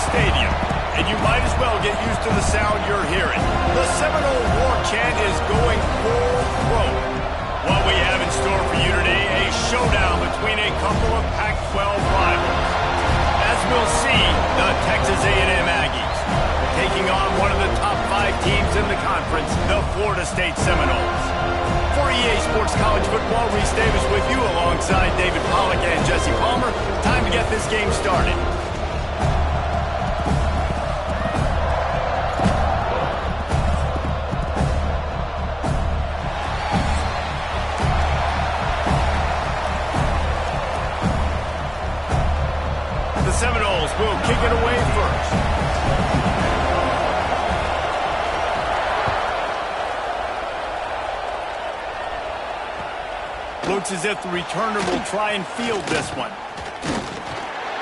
stadium, and you might as well get used to the sound you're hearing. The Seminole War Chant is going full throat. What we have in store for you today, a showdown between a couple of Pac-12 rivals. As we'll see, the Texas A&M Aggies taking on one of the top 5 teams in the conference, the Florida State Seminoles. For EA Sports College Football, Reese Davis with you alongside David Pollack and Jesse Palmer. Time to get this game started. The Seminoles will kick it away first. Looks as if the returner will try and field this one.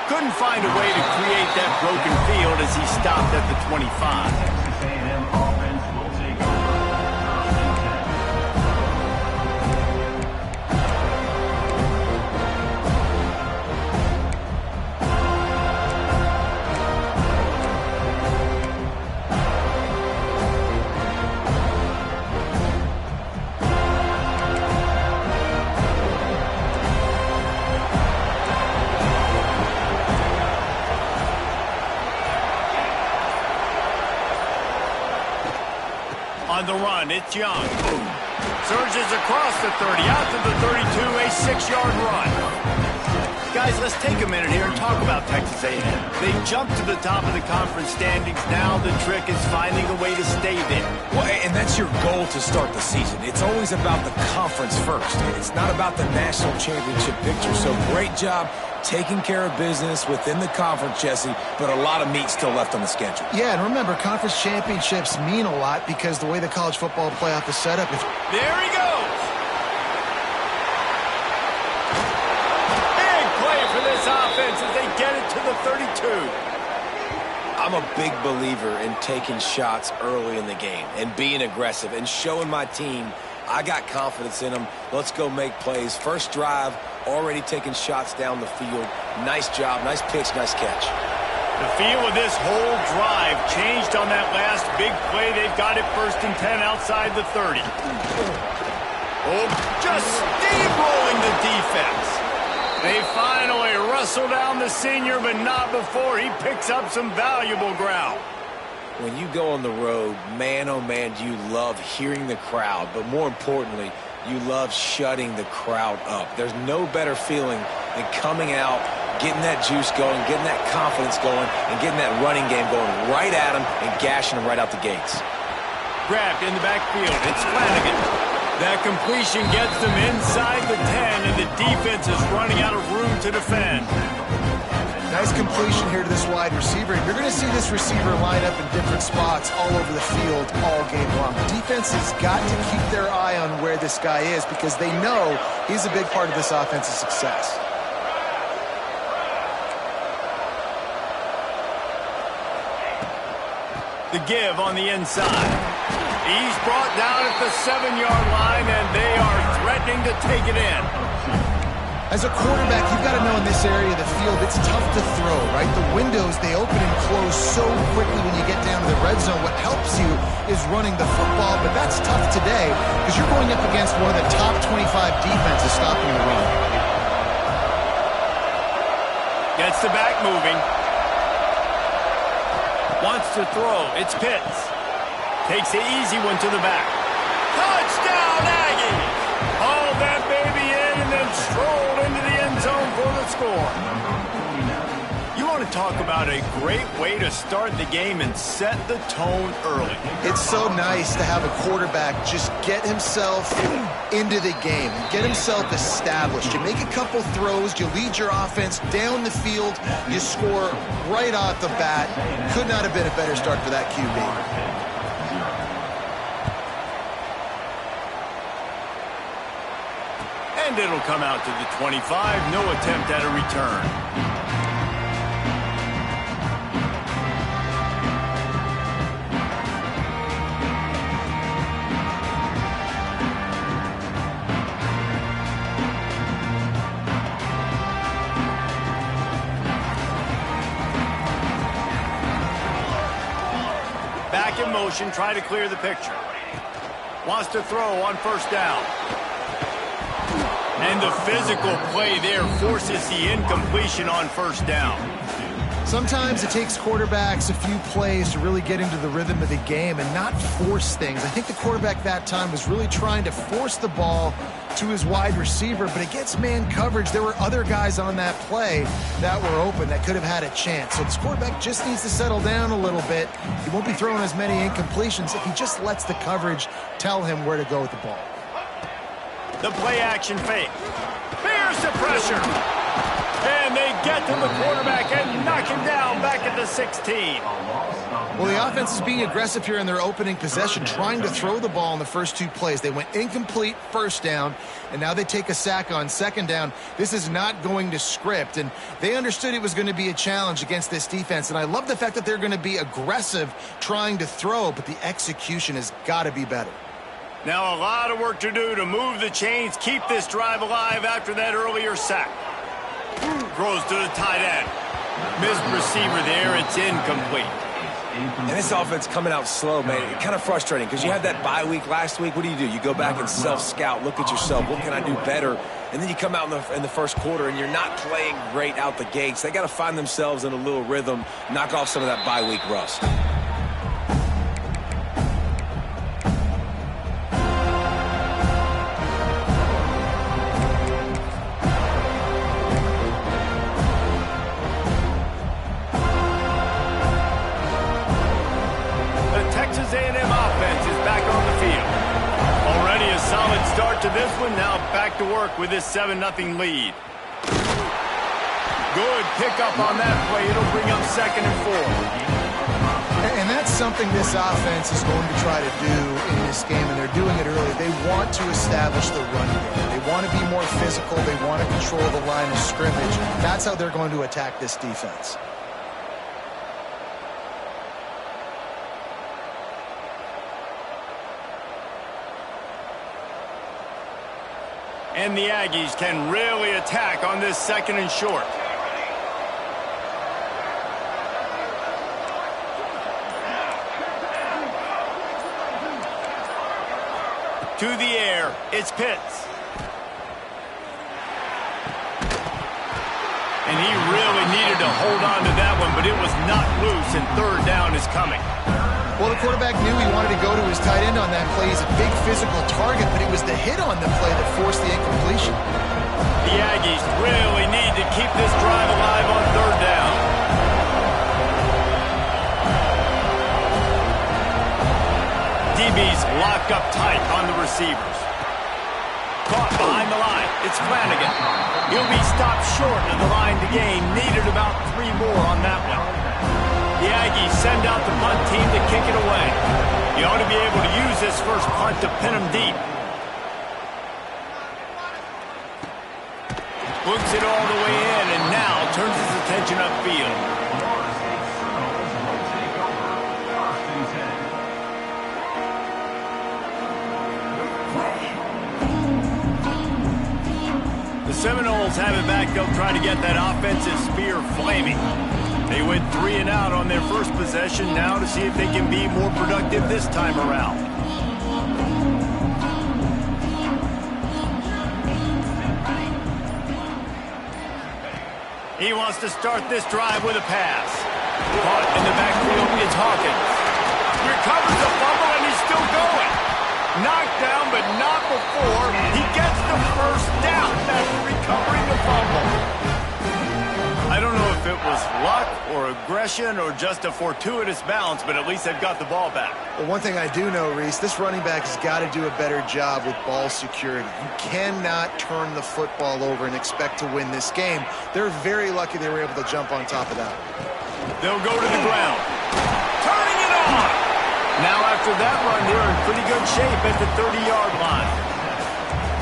Couldn't find a way to create that broken field as he stopped at the 25. On the run, it's Young. Surges across the 30, out to the 32, a 6-yard run. Guys, let's take a minute here and talk about Texas A&M. They jumped to the top of the conference standings. Now the trick is finding a way to stay there. Well, and that's your goal to start the season. It's always about the conference first. It's not about the national championship picture. So great job taking care of business within the conference, Jesse, but a lot of meat still left on the schedule. Yeah, and remember, conference championships mean a lot because the way the college football playoff is set up. There he goes! Big play for this offense as they get it to the 32. I'm a big believer in taking shots early in the game and being aggressive and showing my team I got confidence in them. Let's go make plays. First drive, already taking shots down the field. Nice job, nice pitch, nice catch. The feel of this whole drive changed on that last big play. They've got it 1st and 10 outside the 30. Oh, just steamrolling the defense. They finally wrestle down the senior, but not before he picks up some valuable ground. When you go on the road, man, oh man, do you love hearing the crowd, but more importantly, you love shutting the crowd up. There's no better feeling than coming out, getting that juice going, getting that confidence going, and getting that running game going right at them and gashing them right out the gates. Grabbed in the backfield, it's Flanagan. That completion gets them inside the 10, and the defense is running out of room to defend. Nice completion here to this wide receiver. You're going to see this receiver line up in different spots all over the field all game long. Defense has got to keep their eye on where this guy is because they know he's a big part of this offense's success. The give on the inside. He's brought down at the 7-yard line, and they are threatening to take it in. As a quarterback, you've got to know in this area of the field, it's tough to throw, right? The windows, they open and close so quickly when you get down to the red zone. What helps you is running the football, but that's tough today because you're going up against one of the top 25 defenses stopping the run. Gets the back moving. Wants to throw. It's Pitts. Takes the easy one to the back. Touchdown, Aggies! Haul that baby in and then strolled into the end zone for the score. You want to talk about a great way to start the game and set the tone early. It's so nice to have a quarterback just get himself into the game, get himself established. You make a couple throws, you lead your offense down the field, you score right off the bat. Could not have been a better start for that QB. And it'll come out to the 25. No attempt at a return. motion, try to clear the picture. Wants to throw on first down. And the physical play there forces the incompletion on first down. Sometimes it takes quarterbacks a few plays to really get into the rhythm of the game and not force things. I think the quarterback that time was really trying to force the ball to his wide receiver, but against man coverage, there were other guys on that play that were open that could have had a chance. So this quarterback just needs to settle down a little bit. He won't be throwing as many incompletions if he just lets the coverage tell him where to go with the ball. The play action fake. There's the pressure. And they get to the quarterback and knock him down back at the 16. Well, the offense is being aggressive here in their opening possession, trying to throw the ball in the first two plays. They went incomplete first down, and now they take a sack on second down. This is not going to script, and they understood it was going to be a challenge against this defense. And I love the fact that they're going to be aggressive trying to throw, but the execution has got to be better. Now a lot of work to do to move the chains, keep this drive alive after that earlier sack. Throws to the tight end. Missed receiver there. It's incomplete. And this offense coming out slow, man. It's kind of frustrating because you had that bye week last week. What do? You go back and self-scout, look at yourself. What can I do better? And then you come out in the first quarter and you're not playing great out the gates. They got to find themselves in a little rhythm, knock off some of that bye week rust. To this one, now back to work with this 7-0 lead. Good pickup on that play. It'll bring up 2nd and 4. And that's something this offense is going to try to do in this game, and they're doing it early. They want to establish the run game. They want to be more physical. They want to control the line of scrimmage. That's how they're going to attack this defense. And the Aggies can really attack on this 2nd and short. To the air, it's Pitts. And he really needed to hold on to that one, but it was not loose, and 3rd down is coming. Well, the quarterback knew he wanted to go to his tight end on that play. He's a big physical target, but it was the hit on the play that forced the incompletion. The Aggies really need to keep this drive alive on 3rd down. DBs locked up tight on the receivers. Caught behind the line. It's Flanagan. He'll be stopped short of the line to gain. Needed about 3 more on that one. The Aggies send out the punt team to kick it away. You ought to be able to use this first punt to pin them deep. Books it all the way in and now turns his attention upfield. The Seminoles have it back. They'll try to get that offensive spear flaming. They went 3 and out on their first possession, now to see if they can be more productive this time around. He wants to start this drive with a pass. Caught in the backfield, it's Hawkins. Recovers the fumble, and he's still going. Knocked down, but not before he gets the first down after recovering the fumble. I don't know if it was luck or aggression or just a fortuitous bounce, but at least they've got the ball back. Well, one thing I do know, Reese, this running back has got to do a better job with ball security. You cannot turn the football over and expect to win this game. They're very lucky they were able to jump on top of that. They'll go to the ground. Turning it on! Now after that run, they're in pretty good shape at the 30-yard line.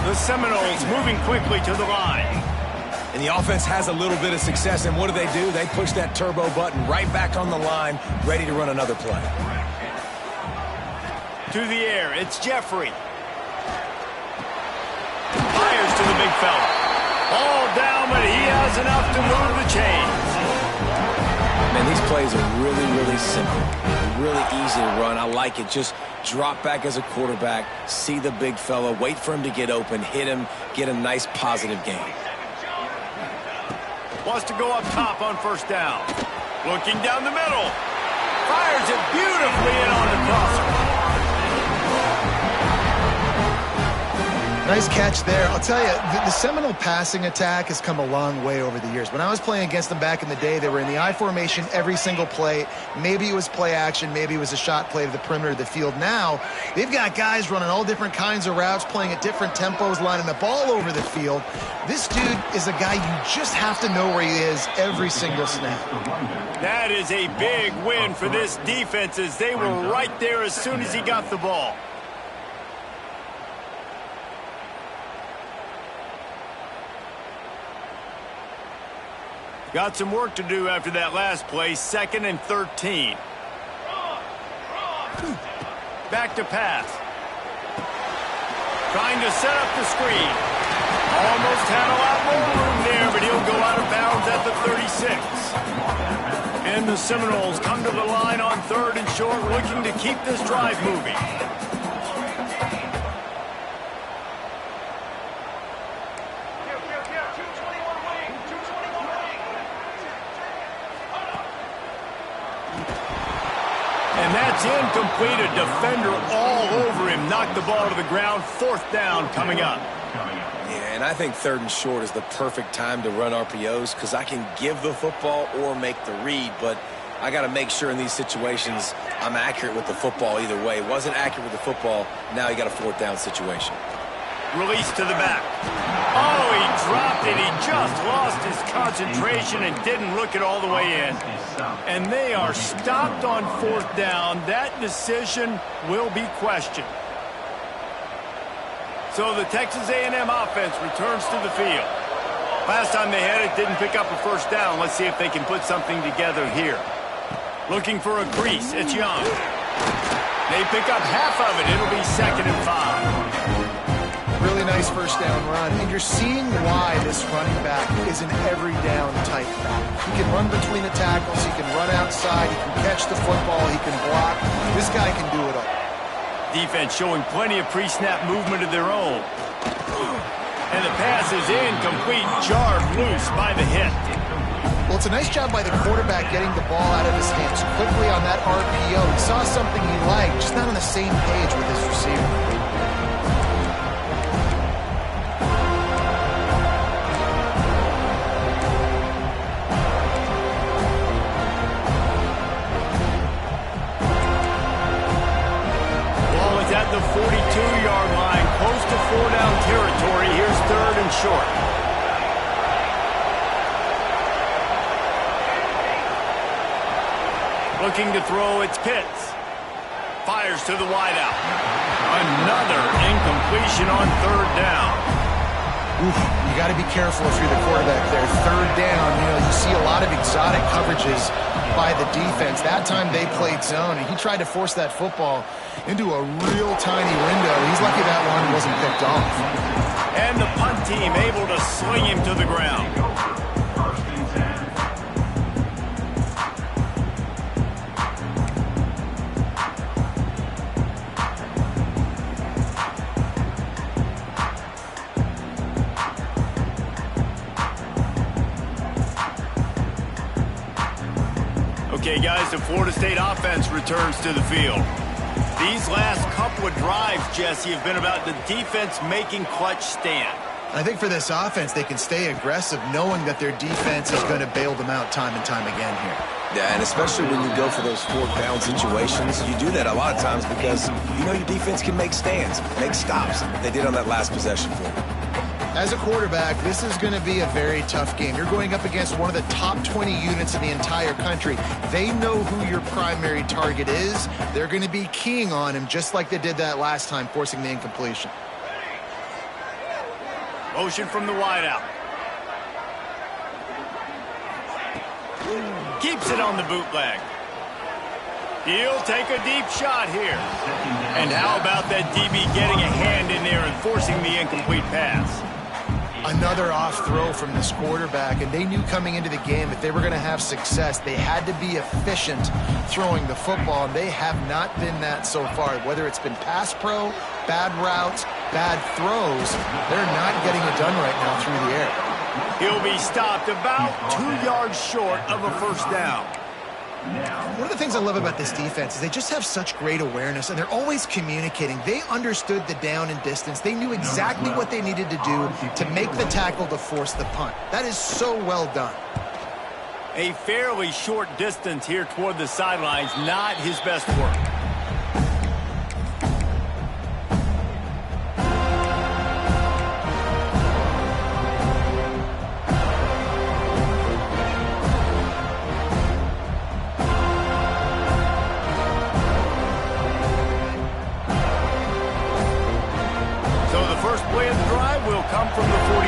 The Seminoles moving quickly to the line. And the offense has a little bit of success, and what do? They push that turbo button right back on the line, ready to run another play. To the air, it's Jeffrey. Fires to the big fella. All down, but he has enough to move the chains. Man, these plays are really, really simple. really easy to run. I like it. Just drop back as a quarterback, see the big fella, wait for him to get open, hit him, get a nice positive gain. Wants to go up top on first down. Looking down the middle. Fires it beautifully in on the crosser. Nice catch there. I'll tell you, the Seminole passing attack has come a long way over the years. When I was playing against them back in the day, they were in the I formation every single play. Maybe it was play action. Maybe it was a shot play to the perimeter of the field. Now, they've got guys running all different kinds of routes, playing at different tempos, lining the ball over the field. This dude is a guy you just have to know where he is every single snap. That is a big win for this defense, as they were right there as soon as he got the ball. Got some work to do after that last play, 2nd and 13. Back to pass. Trying to set up the screen. Almost had a lot more room there, but he'll go out of bounds at the 36. And the Seminoles come to the line on 3rd and short, looking to keep this drive moving. That's incomplete. A defender all over him. Knocked the ball to the ground. 4th down coming up. Yeah, and I think 3rd and short is the perfect time to run RPOs because I can give the football or make the read, but I got to make sure in these situations I'm accurate with the football either way. Wasn't accurate with the football. Now you got a 4th down situation. Release to the back. Oh, he dropped it. He just lost his concentration and didn't look it all the way in. And they are stopped on 4th down. That decision will be questioned. So the Texas A&M offense returns to the field. Last time they had it, didn't pick up a 1st down. Let's see if they can put something together here. Looking for a crease. It's Young. They pick up half of it. It'll be 2nd and 5. Really nice 1st down run, and you're seeing why this running back is an every down type back. He can run between the tackles, he can run outside, he can catch the football, he can block. This guy can do it all. Defense showing plenty of pre-snap movement of their own. And the pass is incomplete, jarred loose by the hit. Well, it's a nice job by the quarterback getting the ball out of his hands quickly on that RPO. He saw something he liked, just not on the same page with his receiver. At the 42-yard line, close to 4-down territory. Here's 3rd and short. Looking to throw, it's Pitts. Fires to the wideout. Another incompletion on 3rd down. Oof, you got to be careful if you're the quarterback there. 3rd down, you see a lot of exotic coverages by the defense. That time they played zone, and he tried to force that football into a real tiny window. He's lucky that one wasn't picked off. And the punt team able to sling him to the ground. Okay, guys, the Florida State offense returns to the field. These last couple of drives, Jesse, have been about the defense making clutch stand. I think for this offense, they can stay aggressive knowing that their defense is going to bail them out time and time again here. Yeah, and especially when you go for those 4th down situations, you do that a lot of times because you know your defense can make stands, make stops. They did on that last possession for them. As a quarterback, this is going to be a very tough game. You're going up against one of the top 20 units in the entire country. They know who your primary target is. They're going to be keying on him just like they did that last time, forcing the incompletion. Motion from the wideout. Keeps it on the bootleg. He'll take a deep shot here. And how about that DB getting a hand in there and forcing the incomplete pass? Another off throw from this quarterback, and they knew coming into the game if they were going to have success, they had to be efficient throwing the football, and they have not been that so far. Whether it's been pass pro, bad routes, bad throws, they're not getting it done right now through the air. He'll be stopped about 2 yards short of a first down. One of the things I love about this defense is they just have such great awareness, and they're always communicating. They understood the down and distance. They knew exactly what they needed to do to make the tackle to force the punt. That is so well done. A fairly short distance here toward the sidelines, not his best work. Come from the 43.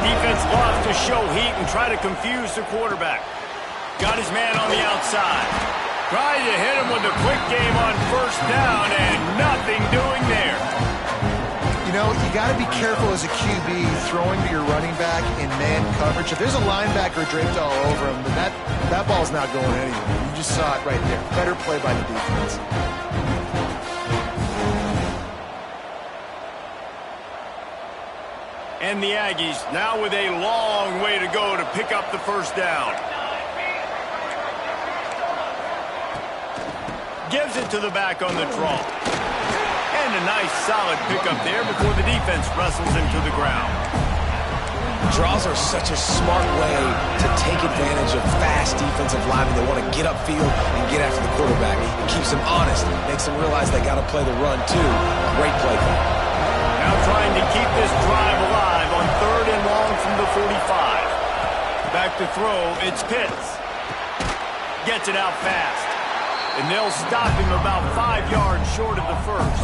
Defense loves to show heat and try to confuse the quarterback. Got his man on the outside. Tried to hit him with a quick game on first down, and nothing doing there. You know, you got to be careful as a QB throwing to your running back in man coverage. If there's a linebacker draped all over him, then that ball's not going anywhere. You just saw it right there. Better play by the defense. And the Aggies now with a long way to go to pick up the first down. Gives it to the back on the draw. And a nice solid pickup there before the defense wrestles him to the ground. Draws are such a smart way to take advantage of fast defensive linemen that want to get upfield and get after the quarterback. It keeps them honest, makes them realize they got to play the run too. Great play call. Now trying to keep this drive alive on 3rd and long from the 45. Back to throw, it's Pitts. Gets it out fast. And they'll stop him about 5 yards short of the first.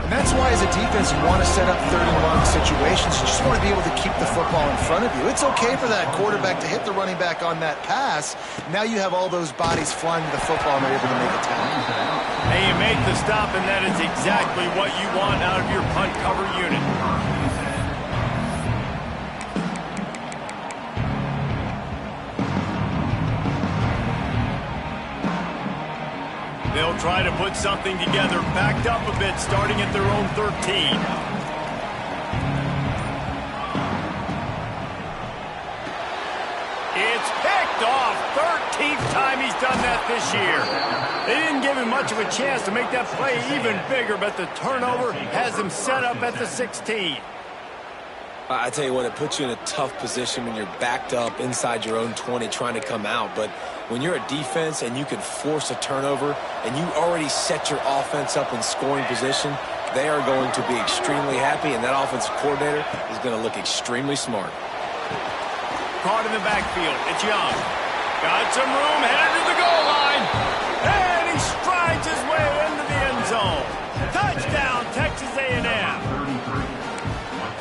And that's why as a defense you want to set up 3rd and long situations. You just want to be able to keep the football in front of you. It's okay for that quarterback to hit the running back on that pass. Now you have all those bodies flying to the football and they're able to make a tackle. And you make the stop, and that is exactly what you want out of your punt cover unit. They'll try to put something together, backed up a bit, starting at their own 13. It's picked off. 13th time he's done that this year. They didn't give him much of a chance to make that play even bigger, but the turnover has him set up at the 16. I tell you what, it puts you in a tough position when you're backed up inside your own 20 trying to come out. But when you're a defense and you can force a turnover and you already set your offense up in scoring position, they are going to be extremely happy, and that offensive coordinator is going to look extremely smart. Caught in the backfield. It's Young. Got some room, headed to the goal line. And he strides his way into the end zone. Touchdown, Texas A&M.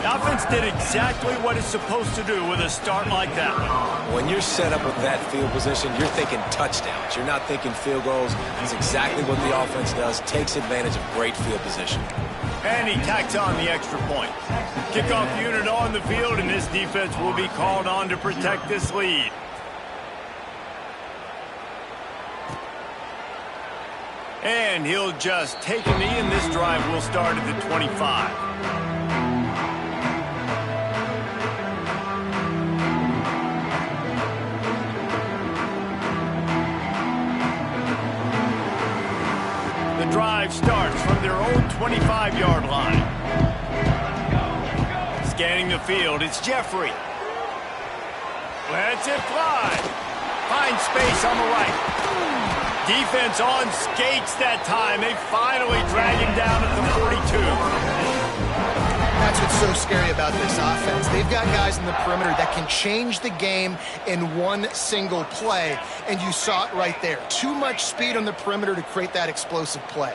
The offense did exactly what it's supposed to do with a start like that one. When you're set up with that field position, you're thinking touchdowns. You're not thinking field goals. That's exactly what the offense does. Takes advantage of great field position. And he tacks on the extra point. Kickoff unit on the field, and this defense will be called on to protect this lead. And he'll just take a knee, and this drive will start at the 25. The drive starts from their own 25-yard line. Scanning the field, it's Jeffrey. Lets it fly. Finds space on the right. Defense on skates that time. They finally drag him down at the 42. That's what's so scary about this offense. They've got guys in the perimeter that can change the game in one single play, and you saw it right there. Too much speed on the perimeter to create that explosive play.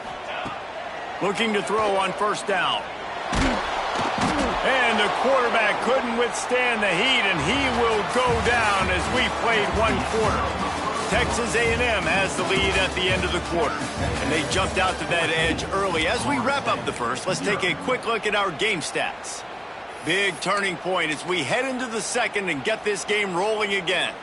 Looking to throw on first down. And the quarterback couldn't withstand the heat, and he will go down as we played one quarter. Texas A&M has the lead at the end of the quarter, and they jumped out to that edge early. As we wrap up the first, let's take a quick look at our game stats. Big turning point as we head into the second and get this game rolling again.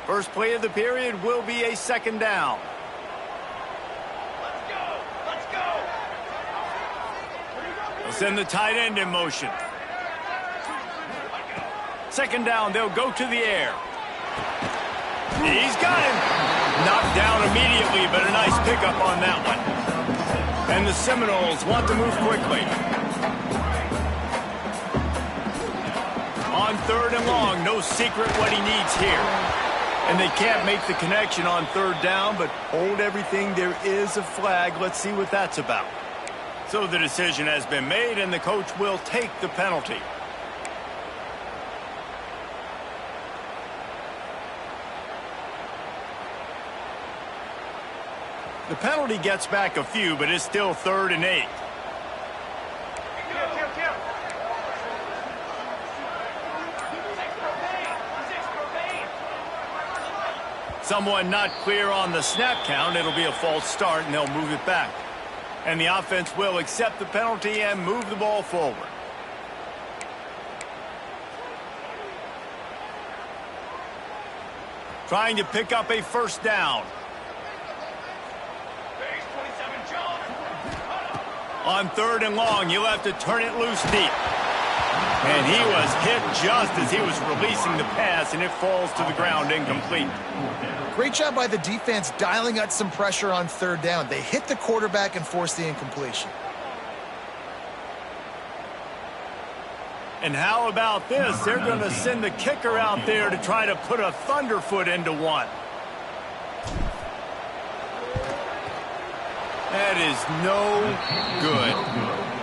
First play of the period will be a second down. Let's go! Let's go! They'll send the tight end in motion. Second down, they'll go to the air. He's got him. Knocked down immediately, but a nice pickup on that one. And the Seminoles want to move quickly. On third and long, no secret what he needs here. And they can't make the connection on third down, but hold everything. There is a flag. Let's see what that's about. So the decision has been made, and the coach will take the penalty. The penalty gets back a few, but it's still 3rd and 8. Someone not clear on the snap count. It'll be a false start, and they'll move it back. And the offense will accept the penalty and move the ball forward. Trying to pick up a first down. On third and long, you'll have to turn it loose deep. And he was hit just as he was releasing the pass, and it falls to the ground incomplete. Great job by the defense dialing up some pressure on third down. They hit the quarterback and forced the incompletion. And how about this? They're going to send the kicker out there to try to put a thunderfoot into one. That is no good.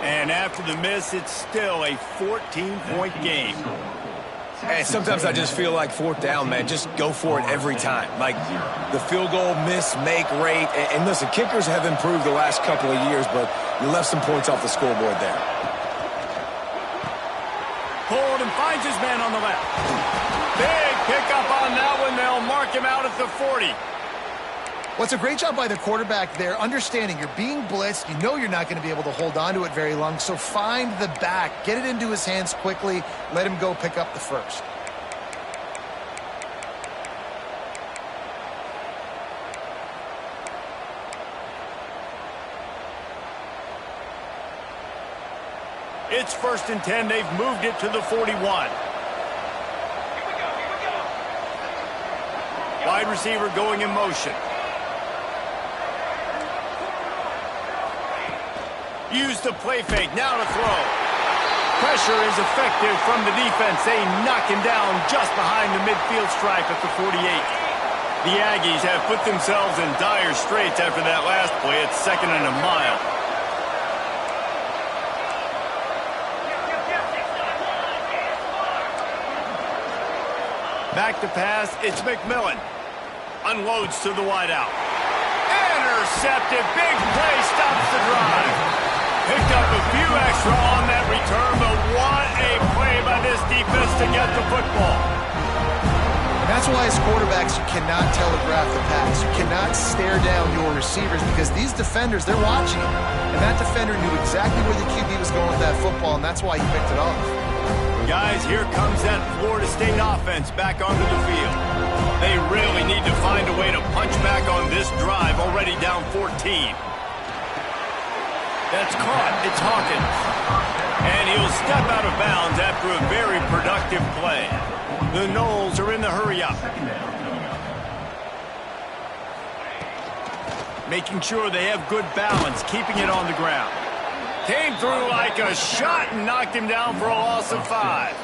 And after the miss, it's still a 14-point game. Hey, sometimes I just feel like fourth down, man. Just go for it every time. Like the field goal miss-make rate. And listen, kickers have improved the last couple of years, but you left some points off the scoreboard there. Pulled and finds his man on the left. Big pickup on that one. They'll mark him out at the 40. Well, it's a great job by the quarterback there, understanding you're being blitzed. You know you're not going to be able to hold on to it very long, so find the back. Get it into his hands quickly. Let him go pick up the first. It's 1st and 10. They've moved it to the 41. Wide receiver going in motion. Use the play fake, now to throw. Pressure is effective from the defense. They knock him down just behind the midfield stripe at the 48. The Aggies have put themselves in dire straits after that last play. It's 2nd and a mile. Back to pass, it's McMillan. Unloads to the wideout. Intercepted, big play, stops the drive. Picked up a few extra on that return, but what a play by this defense to get the football. And that's why as quarterbacks you cannot telegraph the pass. You cannot stare down your receivers because these defenders, they're watching him. And that defender knew exactly where the QB was going with that football, and that's why he picked it off. Guys, here comes that Florida State offense back onto the field. They really need to find a way to punch back on this drive, already down 14. That's caught. It's Hawkins. And he'll step out of bounds after a very productive play. The Noles are in the hurry-up. Making sure they have good balance, keeping it on the ground. Came through like a shot and knocked him down for a loss of 5.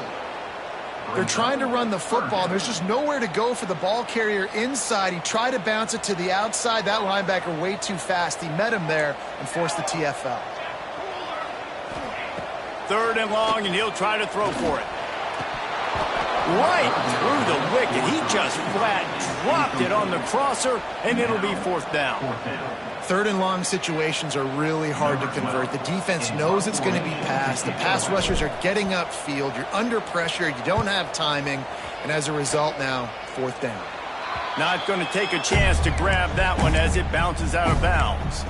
They're trying to run the football. There's just nowhere to go for the ball carrier inside. He tried to bounce it to the outside. That linebacker way too fast. He met him there and forced the TFL. 3rd and long, and he'll try to throw for it. Right through the wicket. He just flat dropped it on the crosser, and it'll be 4th down. 3rd and long situations are really hard to convert. The defense knows it's going to be passed. The pass rushers are getting upfield. You're under pressure. You don't have timing. And as a result now, 4th down. Not going to take a chance to grab that one as it bounces out of bounds.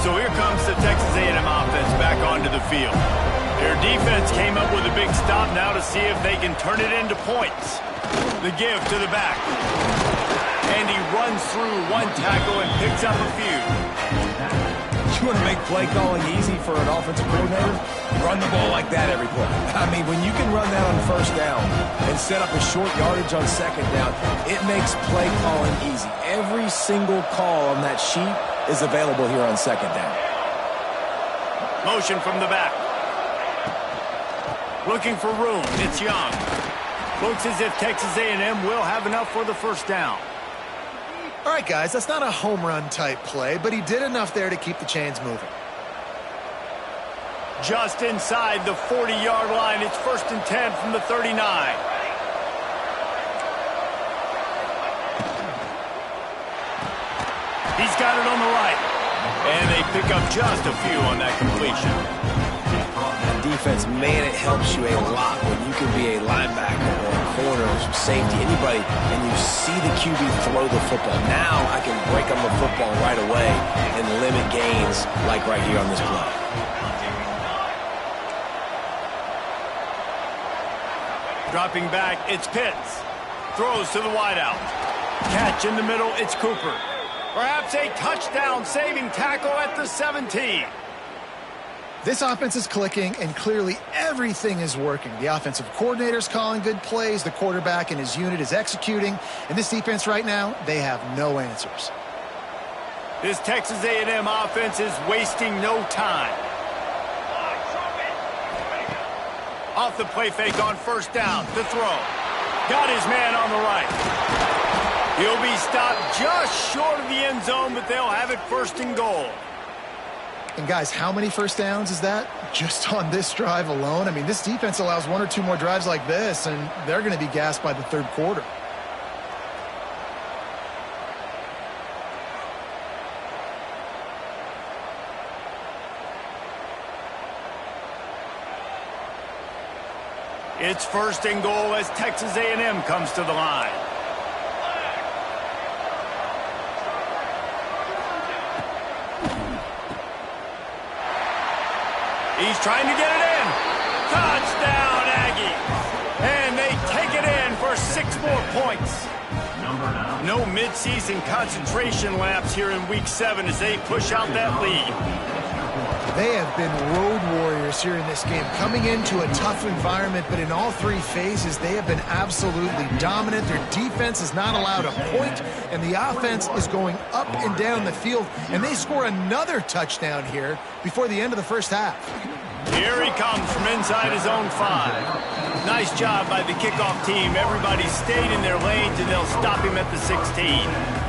So here comes the Texas A&M offense back onto the field. Their defense came up with a big stop now to see if they can turn it into points. The give to the back. And he runs through one tackle and picks up a few. You want to make play calling easy for an offensive coordinator? Run the ball like that every play. I mean, when you can run that on first down and set up a short yardage on second down, it makes play calling easy. Every single call on that sheet is available here on second down. Motion from the back. Looking for room. It's Young. Looks as if Texas A&M will have enough for the first down. All right, guys, that's not a home run type play, but he did enough there to keep the chains moving. Just inside the 40-yard line. It's 1st and 10 from the 39. He's got it on the right. And they pick up just a few on that completion. Defense, man, it helps you a lot when you can be a linebacker or a corner or safety, anybody, and you see the QB throw the football. Now I can break on the football right away and limit gains like right here on this play. Dropping back, it's Pitts. Throws to the wideout. Catch in the middle, it's Cooper. Perhaps a touchdown-saving tackle at the 17. This offense is clicking, and clearly everything is working. The offensive coordinator's calling good plays. The quarterback and his unit is executing. And this defense right now, they have no answers. This Texas A&M offense is wasting no time. Off the play fake on first down. The throw. Got his man on the right. He'll be stopped just short of the end zone, but they'll have it 1st and goal. And guys, how many first downs is that just on this drive alone? I mean, this defense allows 1 or 2 more drives like this, and they're going to be gassed by the 3rd quarter. It's 1st and goal as Texas A&M comes to the line. He's trying to get it in. Touchdown, Aggies. And they take it in for 6 more points. No midseason concentration laps here in Week 7 as they push out that lead. They have been road warriors here in this game, coming into a tough environment, but in all 3 phases, they have been absolutely dominant. Their defense is not allowed a point, and the offense is going up and down the field, and they score another touchdown here before the end of the first half. Here he comes from inside his own 5. Nice job by the kickoff team. Everybody stayed in their lanes, and they'll stop him at the 16.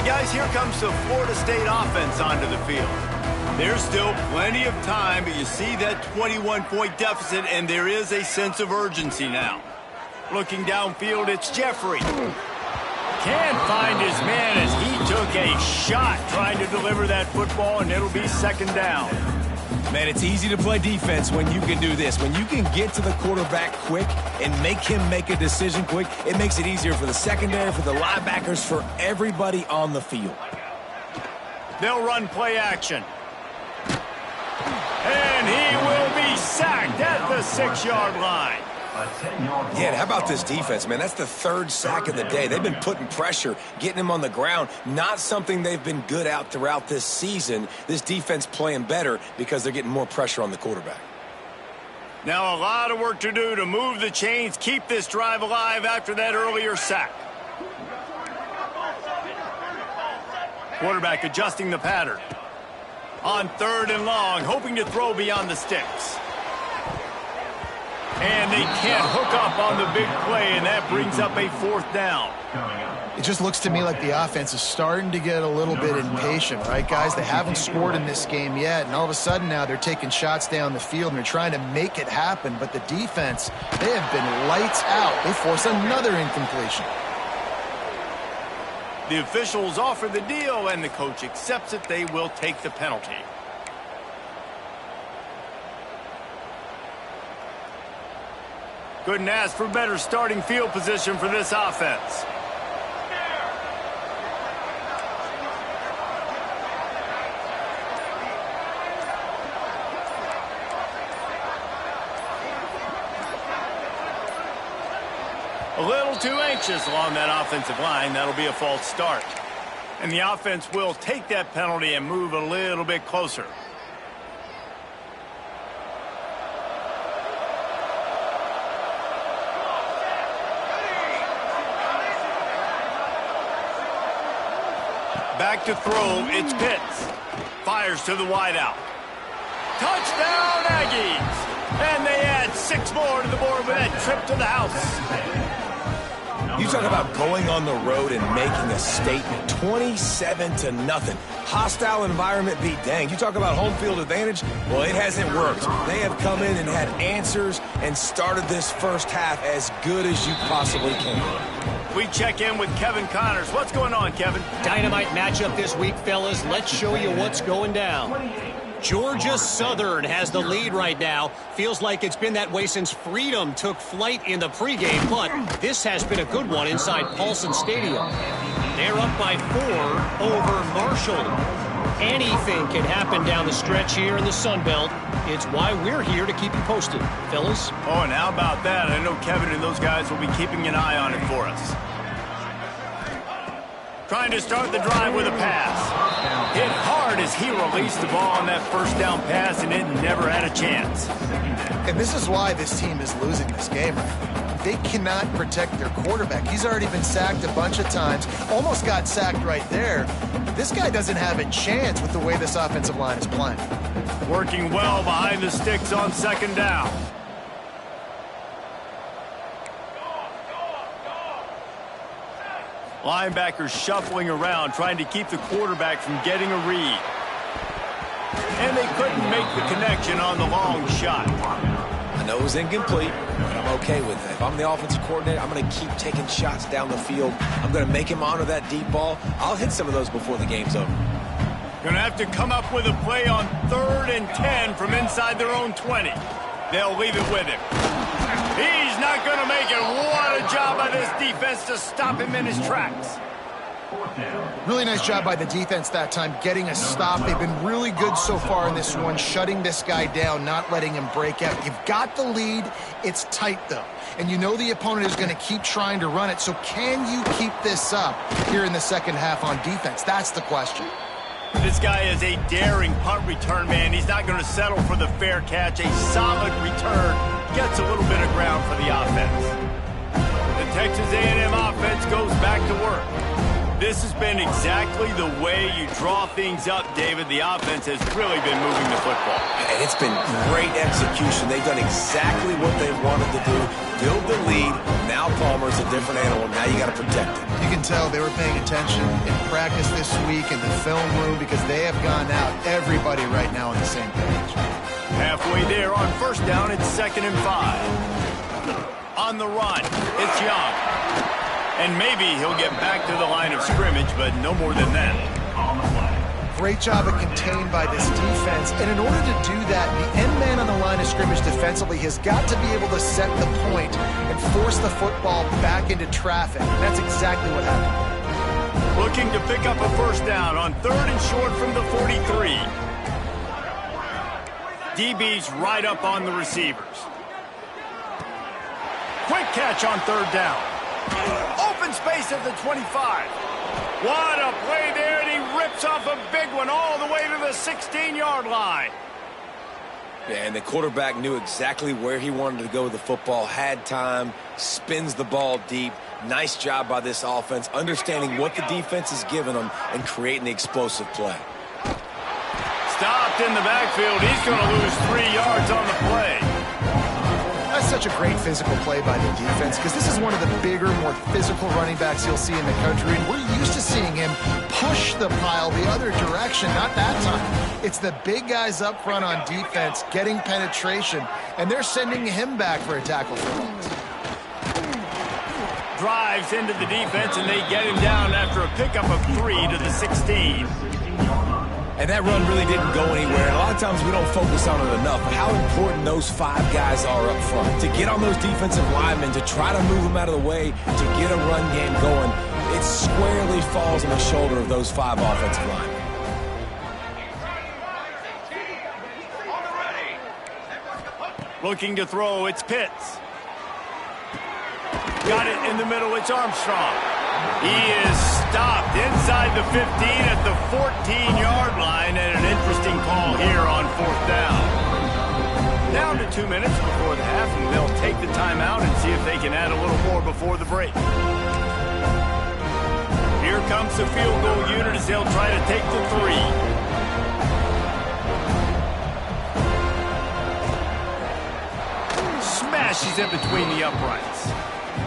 Guys, here comes the Florida State offense onto the field. There's still plenty of time, but you see that 21-point deficit, and there is a sense of urgency now. Looking downfield, it's Jeffrey. Can't find his man as he took a shot trying to deliver that football, and it'll be 2nd down. Man, it's easy to play defense when you can do this. When you can get to the quarterback quick and make him make a decision quick, it makes it easier for the secondary, for the linebackers, for everybody on the field. They'll run play action. And he will be sacked at the 6-yard line. Yeah, and how about this defense, man? That's the 3rd sack of the day. They've been putting pressure, getting him on the ground. Not something they've been good at throughout this season. This defense playing better because they're getting more pressure on the quarterback. Now a lot of work to do to move the chains, keep this drive alive after that earlier sack. Quarterback adjusting the pattern. On 3rd and long, hoping to throw beyond the sticks. And they can't hook up on the big play, and that brings up a 4th down. It just looks to me like the offense is starting to get a little bit impatient, right, guys? They haven't scored in this game yet, and all of a sudden now they're taking shots down the field, and they're trying to make it happen. But the defense, they have been lights out. They force another incompletion. The officials offer the deal, and the coach accepts it. They will take the penalty. Couldn't ask for better starting field position for this offense. A little too anxious along that offensive line. That'll be a false start. And the offense will take that penalty and move a little bit closer. Back to throw, it's Pitts. Fires to the wideout. Touchdown, Aggies! And they add 6 more to the board with that trip to the house. You talk about going on the road and making a statement. 27-0. Hostile environment be danged. You talk about home field advantage. Well, it hasn't worked. They have come in and had answers and started this first half as good as you possibly can. We check in with Kevin Connors. What's going on, Kevin? Dynamite matchup this week, fellas. Let's show you what's going down. Georgia Southern has the lead right now. Feels like it's been that way since Freedom took flight in the pregame, but this has been a good one inside Paulson Stadium. They're up by 4 over Marshall. Anything can happen down the stretch here in the Sun Belt. It's why we're here to keep you posted, fellas. Oh, and how about that? I know Kevin and those guys will be keeping an eye on it for us. Trying to start the drive with a pass. Hit hard as he released the ball on that first down pass, and it never had a chance. And this is why this team is losing this game right now. They cannot protect their quarterback. He's already been sacked a bunch of times. Almost got sacked right there. This guy doesn't have a chance with the way this offensive line is playing. Working well behind the sticks on second down. Linebackers shuffling around, trying to keep the quarterback from getting a read. And they couldn't make the connection on the long shot. I know it was incomplete, but I'm okay with it. If I'm the offensive coordinator, I'm going to keep taking shots down the field. I'm going to make him honor that deep ball. I'll hit some of those before the game's over. Going to have to come up with a play on 3rd and 10 from inside their own 20. They'll leave it with him. He's not going to make it. What a job by this defense to stop him in his tracks. Really nice job by the defense that time, getting a stop. They've been really good so far in this one, shutting this guy down, not letting him break out. You've got the lead. It's tight, though. And you know the opponent is going to keep trying to run it. So can you keep this up here in the second half on defense? That's the question. This guy is a daring punt return man. He's not going to settle for the fair catch. A solid return gets a little bit of ground for the offense. The Texas A&M offense goes back to work. This has been exactly the way you draw things up, David. The offense has really been moving the football. And it's been great execution. They've done exactly what they wanted to do. Build the lead. Now Palmer's a different animal. Now you got to protect it. You can tell they were paying attention in practice this week in the film room because they have gone out. Everybody right now on the same page. Halfway there on first down, it's 2nd and 5. On the run, it's Young. And maybe he'll get back to the line of scrimmage, but no more than that. Great job of contained by this defense. And in order to do that, the end man on the line of scrimmage defensively has got to be able to set the point and force the football back into traffic. And that's exactly what happened. Looking to pick up a first down on 3rd and short from the 43. DB's right up on the receivers. Quick catch on 3rd down. Open space at the 25. What a play there, and he rips off a big one all the way to the 16-yard line. Yeah, and the quarterback knew exactly where he wanted to go with the football, had time, spins the ball deep. Nice job by this offense, understanding what the defense is giving them and creating the explosive play. Stopped in the backfield. He's going to lose 3 yards on the play. That's such a great physical play by the defense because this is one of the bigger, more physical running backs you'll see in the country, and we're used to seeing him push the pile the other direction. Not that time. It's the big guys up front on defense getting penetration, and they're sending him back for a tackle for loss. drives into the defense, and they get him down after a pickup of 3 to the 16. And that run really didn't go anywhere. And a lot of times we don't focus on it enough. How important those 5 guys are up front. To get on those defensive linemen, to try to move them out of the way, to get a run game going, it squarely falls on the shoulder of those 5 offensive linemen. Looking to throw, it's Pitts. Got it in the middle, it's Armstrong. He is stopped inside the 15 at the 14-yard line, and an interesting call here on 4th down. Down to 2 minutes before the half, and they'll take the timeout and see if they can add a little more before the break. Here comes the field goal unit as they'll try to take the 3. Smashes it between the uprights.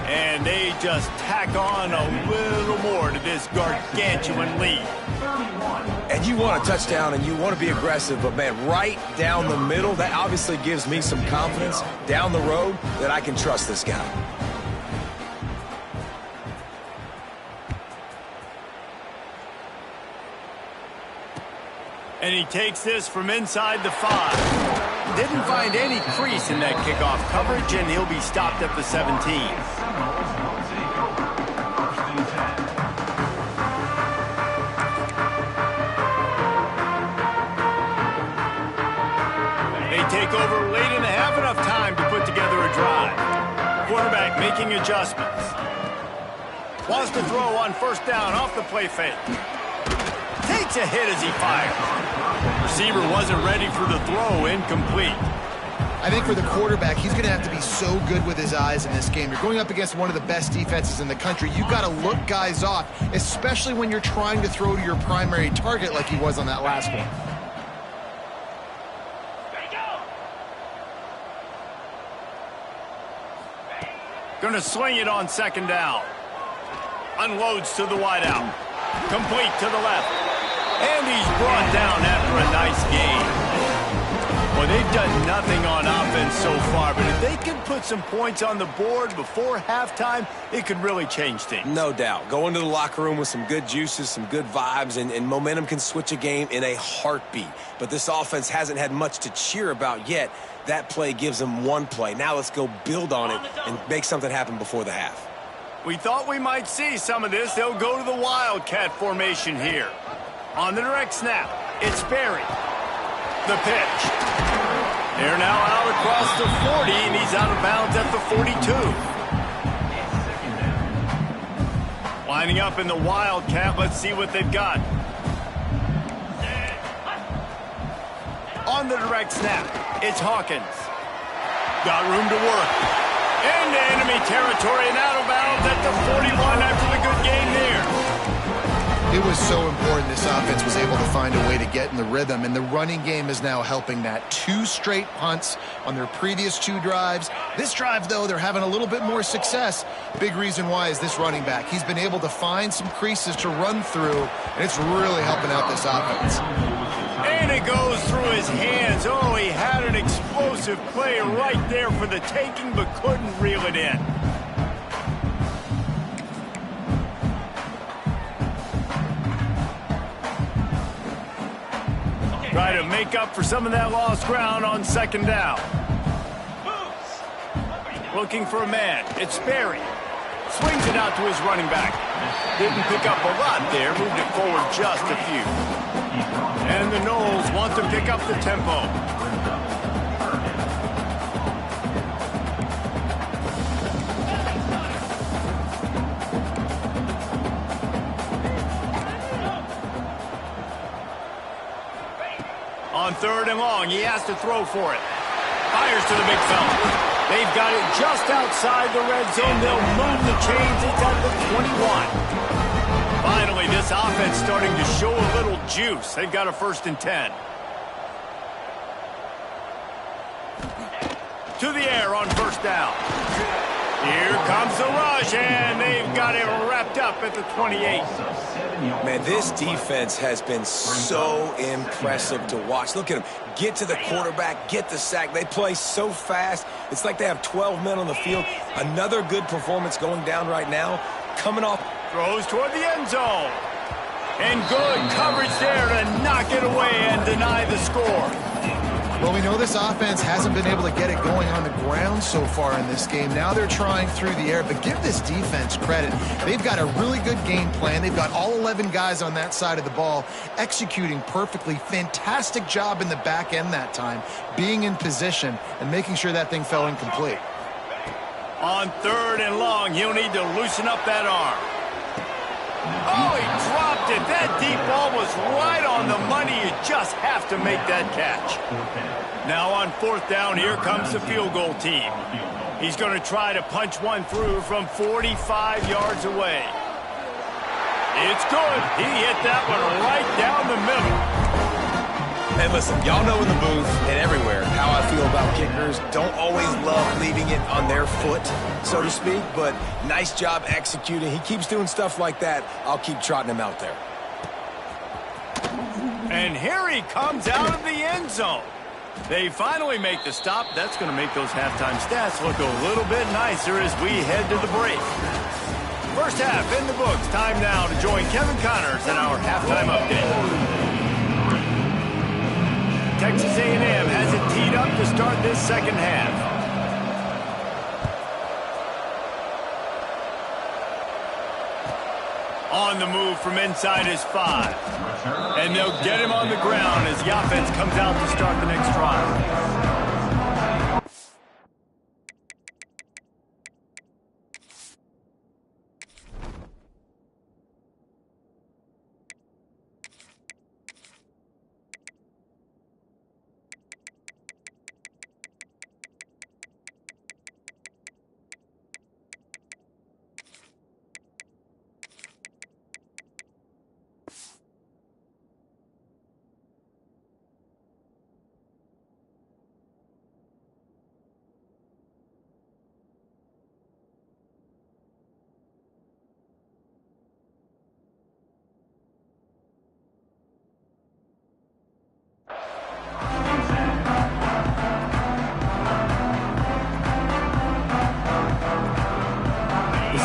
And they just tack on a little more to this gargantuan lead. And you want a touchdown and you want to be aggressive, but man, right down the middle, that obviously gives me some confidence down the road that I can trust this guy. And he takes this from inside the 5. Didn't find any crease in that kickoff coverage, and he'll be stopped at the 17. They take over late in the half, enough time to put together a drive. Quarterback making adjustments. Wants to throw on 1st down off the play fake. Takes a hit as he fires. Receiver wasn't ready for the throw, incomplete. I think for the quarterback, he's going to have to be so good with his eyes in this game. You're going up against one of the best defenses in the country. You've got to look guys off, especially when you're trying to throw to your primary target like he was on that last one. Going to swing it on 2nd down. Unloads to the wide out. Complete to the left. And he's brought down after a nice gain. Well, they've done nothing on offense so far, but if they can put some points on the board before halftime, it could really change things. No doubt. Go into the locker room with some good juices, some good vibes, and momentum can switch a game in a heartbeat. But this offense hasn't had much to cheer about yet. That play gives them one play. Now let's go build on it and make something happen before the half. We thought we might see some of this. They'll go to the Wildcat formation here. On the direct snap, it's Berry. The pitch. They're now out across the 40, and he's out of bounds at the 42. Lining up in the Wildcat. Let's see what they've got. On the direct snap, it's Hawkins. Got room to work. Into enemy territory and out of bounds at the 41 after the good game there. It was so important this offense was able to find a way to get in the rhythm, and the running game is now helping that. 2 straight punts on their previous 2 drives. This drive, though, they're having a little bit more success. Big reason why is this running back. He's been able to find some creases to run through, and it's really helping out this offense. And it goes through his hands. Oh, he had an explosive play right there for the taking, but couldn't reel it in. Try to make up for some of that lost ground on 2nd down. Looking for a man. It's Berry. Swings it out to his running back. Didn't pick up a lot there. Moved it forward just a few. And the Knowles want to pick up the tempo. On 3rd and long, he has to throw for it. Fires to the big fella. They've got it just outside the red zone. They'll move the chains. It's at the 21. Finally, this offense starting to show a little juice. They've got a 1st and 10. To the air on 1st down. Here comes the rush, and they've got it wrapped up at the 28. Man, this defense has been so impressive to watch. Look at them. Get to the quarterback, get the sack. They play so fast. It's like they have 12 men on the field. Another good performance going down right now. Coming off. Throws toward the end zone. And good coverage there to knock it away and deny the score. Well, we know this offense hasn't been able to get it going on the ground so far in this game. Now they're trying through the air, but give this defense credit. They've got a really good game plan. They've got all 11 guys on that side of the ball executing perfectly. Fantastic job in the back end that time, being in position and making sure that thing fell incomplete. On 3rd and long, he'll need to loosen up that arm. Oh, he dropped it. That deep ball was right on the money. You just have to make that catch. Now on 4th down, here comes the field goal team. He's going to try to punch one through from 45 yards away. It's good. He hit that one right down the middle. And listen, y'all know in the booth and everywhere how I feel about kickers. Don't always love leaving it on their foot, so to speak, but nice job executing. He keeps doing stuff like that. I'll keep trotting him out there. And here he comes out of the end zone. They finally make the stop. That's going to make those halftime stats look a little bit nicer as we head to the break. First half in the books. Time now to join Kevin Connors in our halftime update. Texas A&M has it teed up to start this second half. On the move from inside his 5. And they'll get him on the ground as the offense comes out to start the next drive.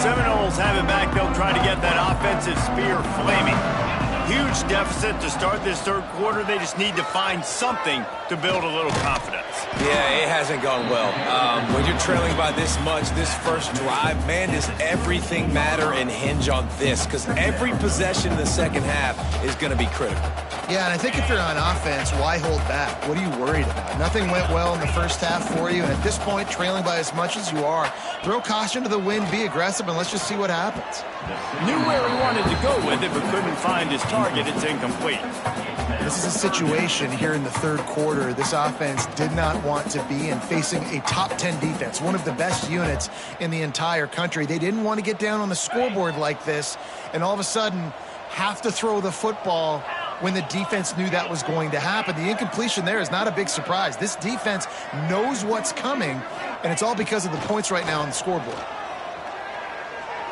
Seminoles have it back. They'll try to get that offensive spear flaming. Huge deficit to start this third quarter. They just need to find something to build a little confidence. Yeah, it hasn't gone well. When you're trailing by this much, this first drive, man, does everything matter and hinge on this? Because every possession in the second half is going to be critical. Yeah, and I think if you're on offense, why hold back? What are you worried about? Nothing went well in the first half for you, and at this point, trailing by as much as you are, throw caution to the wind, be aggressive, and let's just see what happens. Knew where he wanted to go with it, but couldn't find his target. It's incomplete. This is a situation here in the third quarter this offense did not want to be in, facing a top 10 defense, one of the best units in the entire country. They didn't want to get down on the scoreboard like this, and all of a sudden have to throw the football when the defense knew that was going to happen. The incompletion there is not a big surprise. This defense knows what's coming, and it's all because of the points right now on the scoreboard.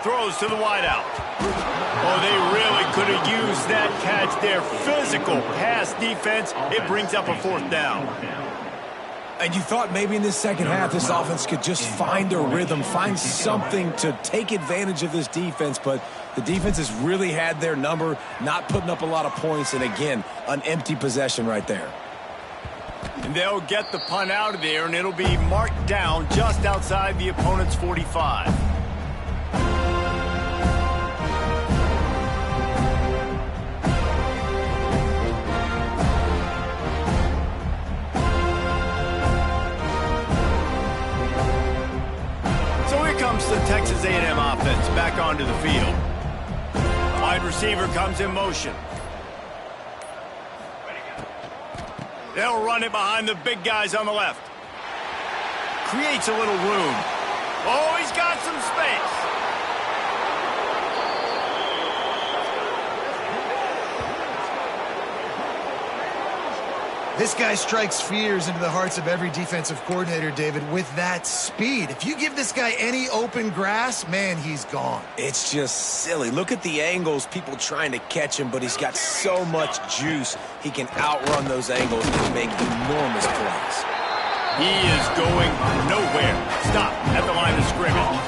Throws to the wideout. Oh, they really could have used that catch there. Physical pass defense. It brings up a 4th down. And you thought maybe in this second half this offense could just find a rhythm, find something to take advantage of this defense, but the defense has really had their number, not putting up a lot of points, and again, an empty possession right there. And they'll get the punt out of there, and it'll be marked down just outside the opponent's 45. Comes the Texas A&M offense back onto the field. Wide receiver comes in motion. They'll run it behind the big guys on the left. Creates a little room. Oh, he's got some space. This guy strikes fears into the hearts of every defensive coordinator, David, with that speed. If you give this guy any open grass, man, he's gone. It's just silly. Look at the angles, people trying to catch him, but he's got so much juice. He can outrun those angles and make enormous plays. He is going nowhere. Stop at the line of scrimmage.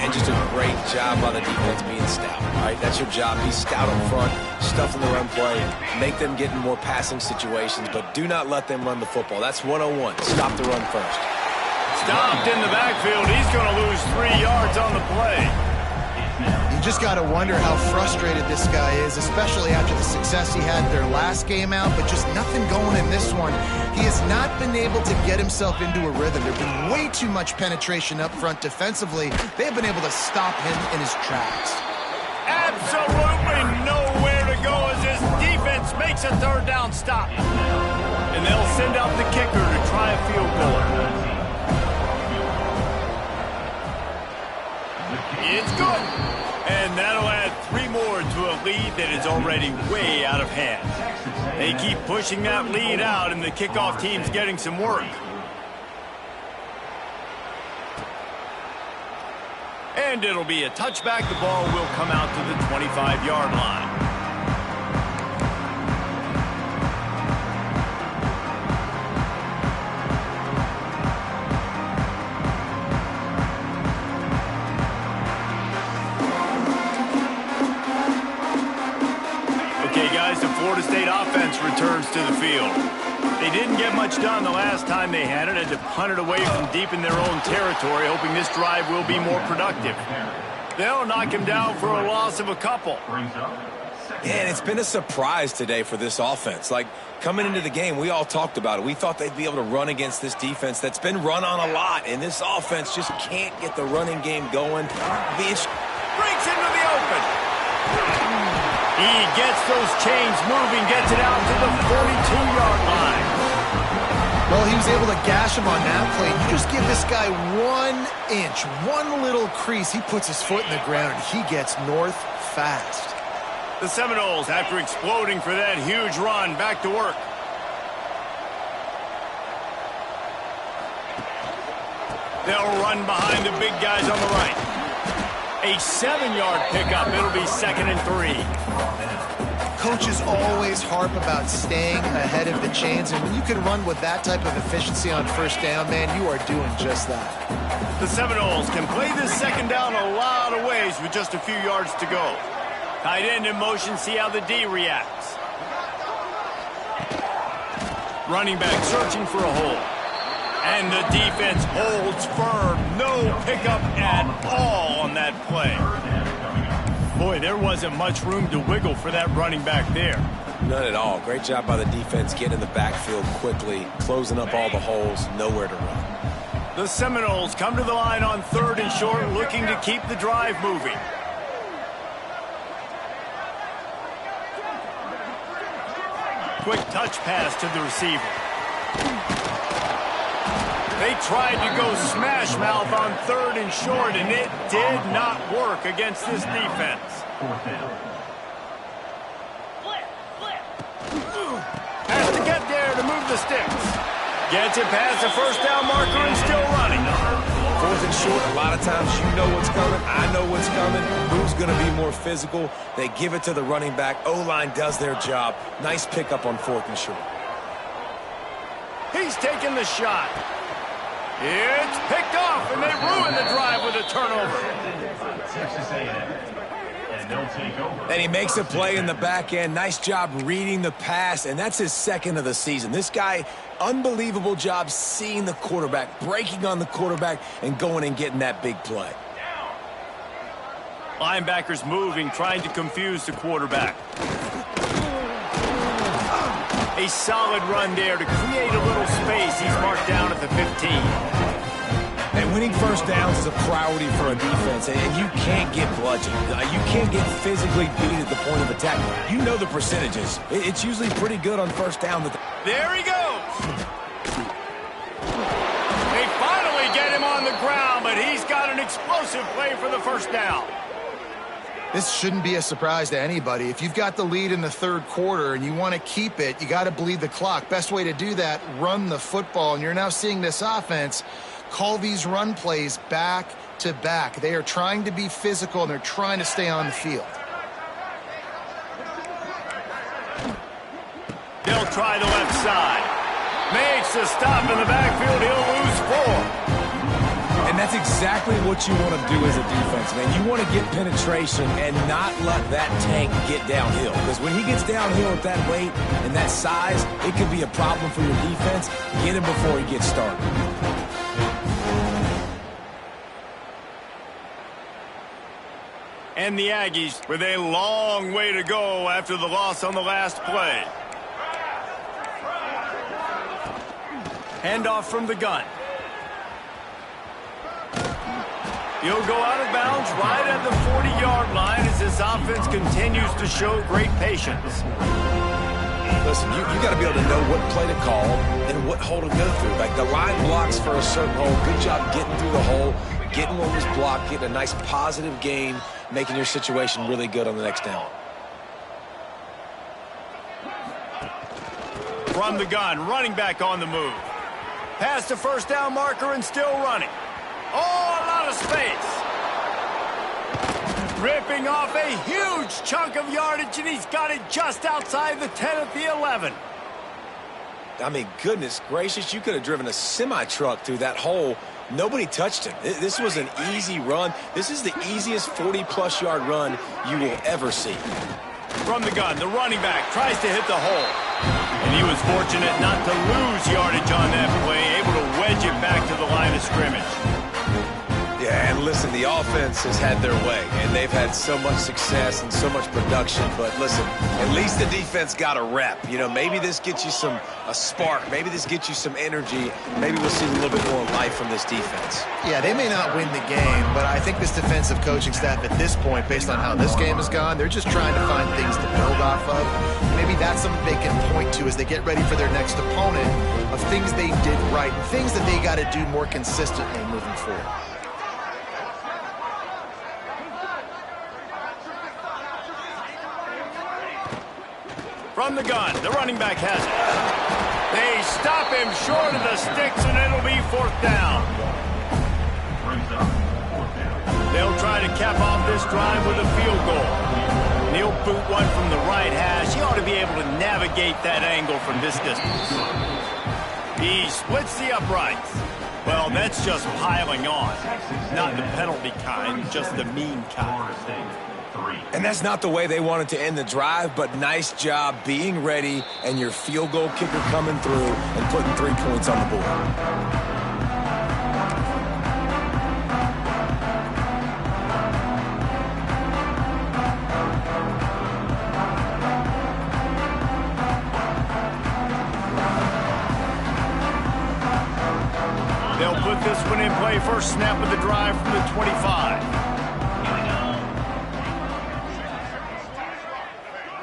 And just a great job by the defense being stout. All right, that's your job. Be stout up front, stuff in the run play, make them get in more passing situations, but do not let them run the football. That's 101. Stop the run first. Stopped in the backfield. He's going to lose 3 yards on the play. You just got to wonder how frustrated this guy is, especially after the success he had their last game out, but just nothing going in this one. He has not been able to get himself into a rhythm. There's been way too much penetration up front defensively. They've been able to stop him in his tracks. Absolutely nowhere to go as this defense makes a third down stop. And they'll send out the kicker to try a field goal. It's good. And that'll add 3 more to a lead that is already way out of hand. They keep pushing that lead out, and the kickoff team's getting some work. And it'll be a touchback. The ball will come out to the 25-yard line. Okay, guys, the Florida State offense returns to the field. They didn't get much done the last time they had it. Had to punt it away from deep in their own territory, hoping this drive will be more productive. They'll knock him down for a loss of a couple. Yeah, and it's been a surprise today for this offense. Like, coming into the game, we all talked about it. We thought they'd be able to run against this defense that's been run on a lot, and this offense just can't get the running game going. Breaks into the open. He gets those chains moving, gets it out to the 42-yard line. Well, he was able to gash him on that play. You just give this guy 1 inch, one little crease, he puts his foot in the ground, and he gets north fast. The Seminoles, after exploding for that huge run, back to work. They'll run behind the big guys on the right. A 7-yard pickup. It'll be 2nd and 3. Coaches always harp about staying ahead of the chains, and when you can run with that type of efficiency on first down, man, you are doing just that. The Seminoles can play this second down a lot of ways with just a few yards to go. Tight end in motion, see how the D reacts. Running back searching for a hole. And the defense holds firm. No pickup at all on that play. Boy, there wasn't much room to wiggle for that running back there. None at all. Great job by the defense getting in the backfield quickly, closing up all the holes, nowhere to run. The Seminoles come to the line on 3rd and short, looking to keep the drive moving. Quick touch pass to the receiver. They tried to go smash mouth on 3rd and short, and it did not work against this defense. Has to get there to move the sticks. Gets it past the first down marker and still running. 4th and short, a lot of times you know what's coming. I know what's coming. Who's going to be more physical? They give it to the running back. O-line does their job. Nice pickup on 4th and short. He's taking the shot. It's picked off, and they ruin the drive with a turnover. And he makes a play in the back end. Nice job reading the pass, and that's his 2nd of the season. This guy, unbelievable job seeing the quarterback, breaking on the quarterback, and going and getting that big play. Linebackers moving, trying to confuse the quarterback. A solid run there to create a little space. He's marked down at the 15. And winning first downs is a priority for a defense, and you can't get bludgeoned. You can't get physically beat at the point of attack. You know the percentages. It's usually pretty good on first down. There he goes. They finally get him on the ground, but he's got an explosive play for the first down. This shouldn't be a surprise to anybody. If you've got the lead in the third quarter and you want to keep it, you got to bleed the clock. Best way to do that, run the football. And you're now seeing this offense call these run plays back to back. They are trying to be physical, and they're trying to stay on the field. They'll try the left side. Makes a stop in the backfield. He'll lose 4. And that's exactly what you want to do as a defense, man. You want to get penetration and not let that tank get downhill. Because when he gets downhill at that weight and that size, it could be a problem for your defense. Get him before he gets started. And the Aggies with a long way to go after the loss on the last play. Handoff from the gun. He'll go out of bounds right at the 40-yard line as this offense continues to show great patience. Listen, you got to be able to know what play to call and what hole to go through. Like the line blocks for a certain hole. Good job getting through the hole, getting what was blocked, getting a nice positive gain, making your situation really good on the next down. From the gun, running back on the move. Past the first down marker and still running. Oh, a lot of space. Ripping off a huge chunk of yardage, and he's got it just outside the 10 at the 11. I mean, goodness gracious, you could have driven a semi-truck through that hole. Nobody touched him. This was an easy run. This is the easiest 40-plus yard run you will ever see. From the gun, the running back tries to hit the hole. And he was fortunate not to lose yardage on that play, able to wedge it back to the line of scrimmage. Yeah, and listen, the offense has had their way, and they've had so much success and so much production. But listen, at least the defense got a rep. You know, maybe this gets you a spark. Maybe this gets you some energy. Maybe we'll see a little bit more life from this defense. Yeah, they may not win the game, but I think this defensive coaching staff at this point, based on how this game has gone, they're just trying to find things to build off of. Maybe that's something they can point to as they get ready for their next opponent of things they did right and things that they got to do more consistently moving forward. From the gun, the running back has it. They stop him short of the sticks, and it'll be 4th down. They'll try to cap off this drive with a field goal. And he'll boot one from the right hash. He ought to be able to navigate that angle from this distance. He splits the uprights. Well, that's just piling on. Not the penalty kind, just the mean kind. And that's not the way they wanted to end the drive, but nice job being ready and your field goal kicker coming through and putting 3 points on the board. They'll put this one in play. First snap of the drive from the 25.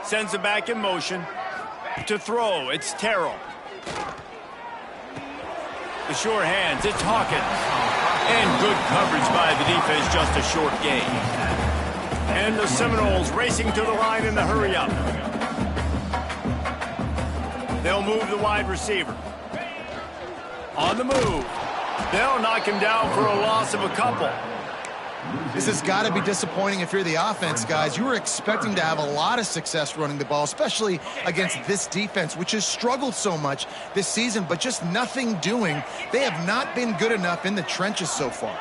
Sends it back in motion. To throw, it's Terrell. The short hands, it's Hawkins. And good coverage by the defense, just a short gain. And the Seminoles racing to the line in the hurry-up. They'll move the wide receiver. On the move. They'll knock him down for a loss of a couple. This has got to be disappointing if you're the offense, guys. You were expecting to have a lot of success running the ball, especially against this defense, which has struggled so much this season, but just nothing doing. They have not been good enough in the trenches so far.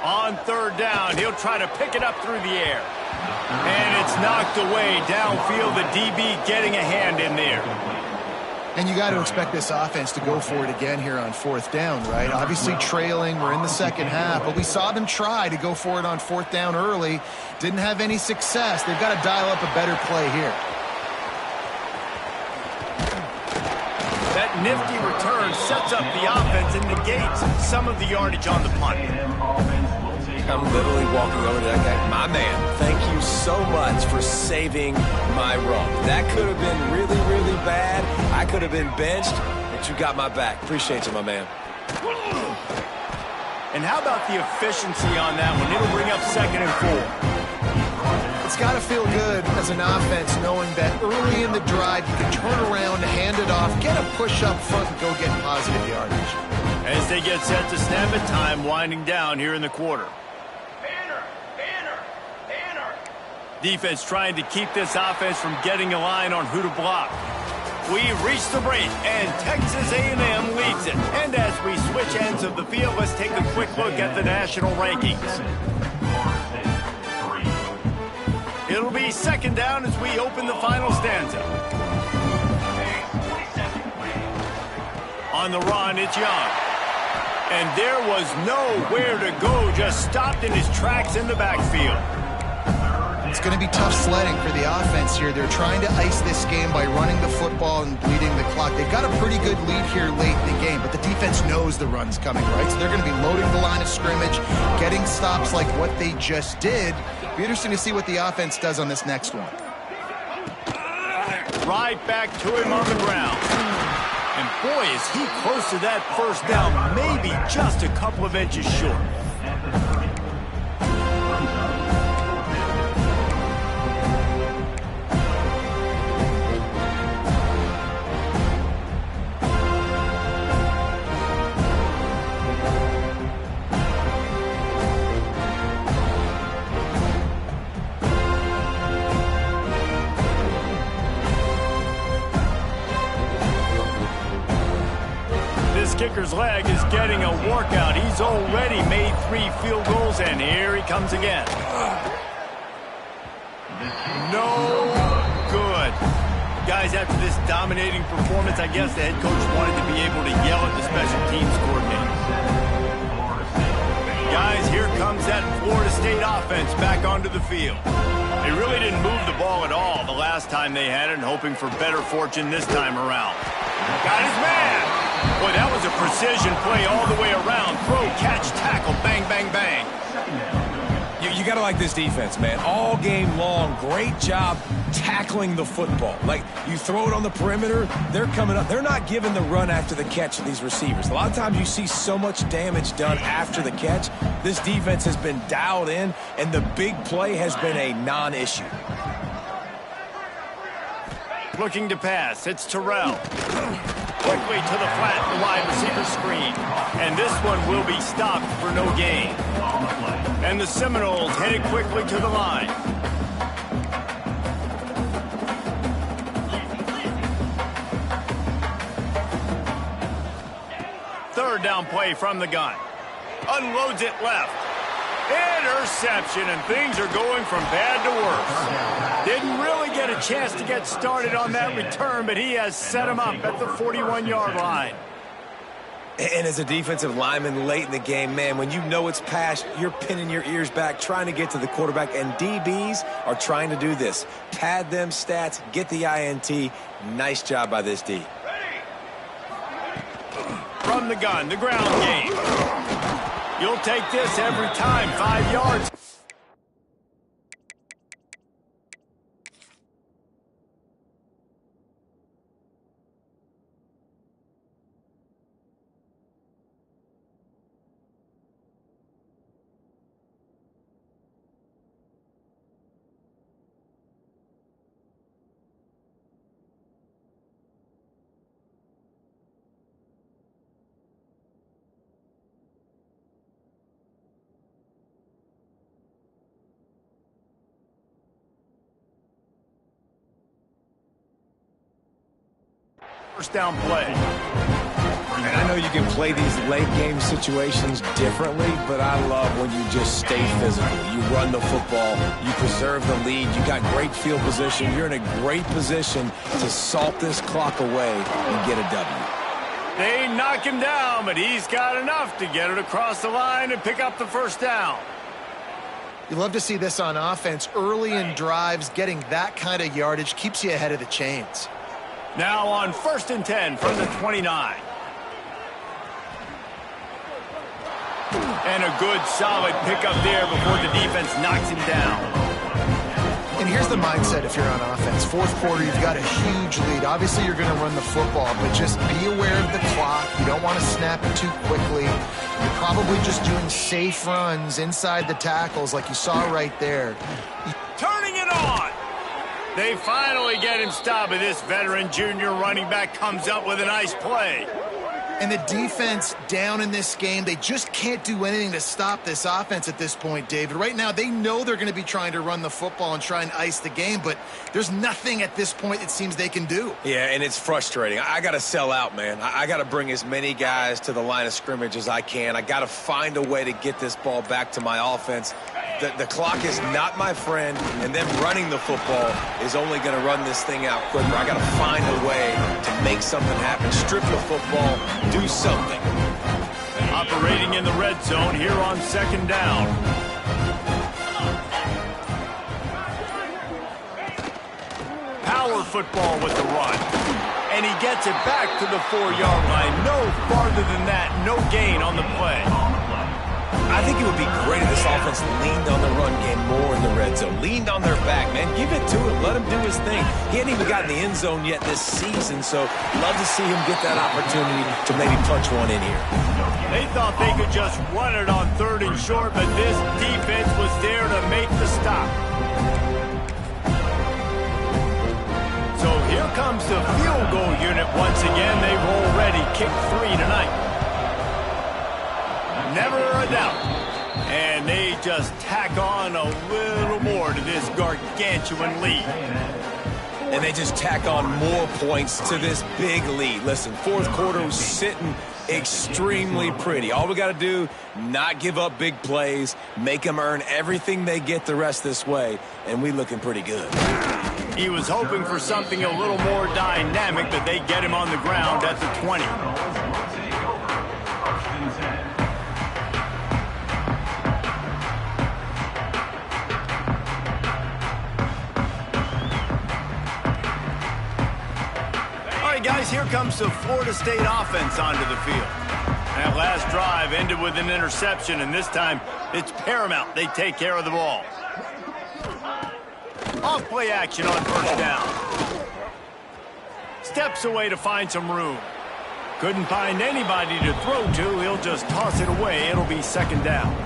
On 3rd down, he'll try to pick it up through the air. And it's knocked away downfield, the DB getting a hand in there. And you got to expect this offense to go for it again here on 4th down, right? Obviously trailing, we're in the second half, but we saw them try to go for it on 4th down early. Didn't have any success. They've got to dial up a better play here. That nifty return sets up the offense and negates some of the yardage on the punt. I'm literally walking over to that guy. My man, thank you so much for saving my run. That could have been really, really bad. I could have been benched, but you got my back. Appreciate you, my man. And how about the efficiency on that one? It'll bring up 2nd and 4. It's got to feel good as an offense knowing that early in the drive you can turn around, hand it off, get a push up front, and go get positive yardage. As they get set to snap it, time winding down here in the quarter. Defense trying to keep this offense from getting a line on who to block. We've reached the break, and Texas A&M leads it. And as we switch ends of the field, let's take a quick look at the national rankings. It'll be second down as we open the final stanza. On the run, it's Young. And there was nowhere to go, just stopped in his tracks in the backfield. It's going to be tough sledding for the offense here. They're trying to ice this game by running the football and bleeding the clock. They've got a pretty good lead here late in the game, but the defense knows the run's coming, right? So they're going to be loading the line of scrimmage, getting stops like what they just did. Be interesting to see what the offense does on this next one. Right back to him on the ground. And boy, is he close to that first down, maybe just a couple of inches short. Kicker's leg is getting a workout. He's already made 3 field goals, and here he comes again. No good. Guys, after this dominating performance, I guess the head coach wanted to be able to yell at the special teams coordinator. Guys, here comes that Florida State offense back onto the field. They really didn't move the ball at all the last time they had it, and hoping for better fortune this time around. Got his man. Boy, that was a precision play all the way around. Throw, catch, tackle, bang, bang, bang. You got to like this defense, man. All game long, great job tackling the football. Like, you throw it on the perimeter, they're coming up. They're not giving the run after the catch to these receivers. A lot of times you see so much damage done after the catch. This defense has been dialed in, and the big play has been a non-issue. Looking to pass, it's Terrell. Quickly to the flat, the wide receiver screen. And this one will be stopped for no gain. And the Seminoles headed quickly to the line. Third down play from the gun. Unloads it left. Interception, and things are going from bad to worse. Didn't really get a chance to get started on that return, but he has set him up at the 41-yard line. And as a defensive lineman late in the game, man, when you know it's past, you're pinning your ears back, trying to get to the quarterback, and DBs are trying to do this. Pad them stats, get the INT. Nice job by this D. From the gun, the ground game. You'll take this every time, 5 yards. First down play. And I know you can play these late game situations differently, but I love when you just stay physical. You run the football, you preserve the lead, you got great field position, you're in a great position to salt this clock away and get a W. They knock him down, but he's got enough to get it across the line and pick up the first down. You love to see this on offense. Early in drives, getting that kind of yardage keeps you ahead of the chains. Now on 1st and 10 from the 29. And a good solid pickup there before the defense knocks him down. And here's the mindset if you're on offense. Fourth quarter, you've got a huge lead. Obviously, you're going to run the football, but just be aware of the clock. You don't want to snap it too quickly. You're probably just doing safe runs inside the tackles like you saw right there. turning it on. They finally get him stopped, but this veteran junior running back comes up with a nice play. And the defense down in this game, they just can't do anything to stop this offense at this point, David. Right now, they know they're going to be trying to run the football and try and ice the game, but there's nothing at this point it seems they can do. Yeah, and it's frustrating. I got to sell out, man. I got to bring as many guys to the line of scrimmage as I can. I got to find a way to get this ball back to my offense. The clock is not my friend, and them running the football is only going to run this thing out quicker. I got to find a way to make something happen, strip the football, do something. Operating in the red zone here on second down. Power football with the run. And he gets it back to the 4-yard line. No farther than that, no gain on the play. I think it would be great if this offense leaned on the run game more in the red zone. Leaned on their back, man. Give it to him. Let him do his thing. He hadn't even gotten the end zone yet this season, so love to see him get that opportunity to maybe punch one in here. They thought they could just run it on 3rd and short, but this defense was there to make the stop. So here comes the field goal unit once again. They've already kicked 3 tonight. Never a doubt. And they just tack on a little more to this gargantuan lead. And they just tack on more points to this big lead. Listen, 4th quarter was sitting extremely pretty. All we got to do, not give up big plays, make them earn everything they get the rest this way, and we looking pretty good. He was hoping for something a little more dynamic, but they get him on the ground at the 20. Guys, here comes the Florida State offense onto the field. That last drive ended with an interception, and this time it's paramount they take care of the ball. Off play action on 1st down. Steps away to find some room. Couldn't find anybody to throw to. He'll just toss it away. It'll be 2nd down.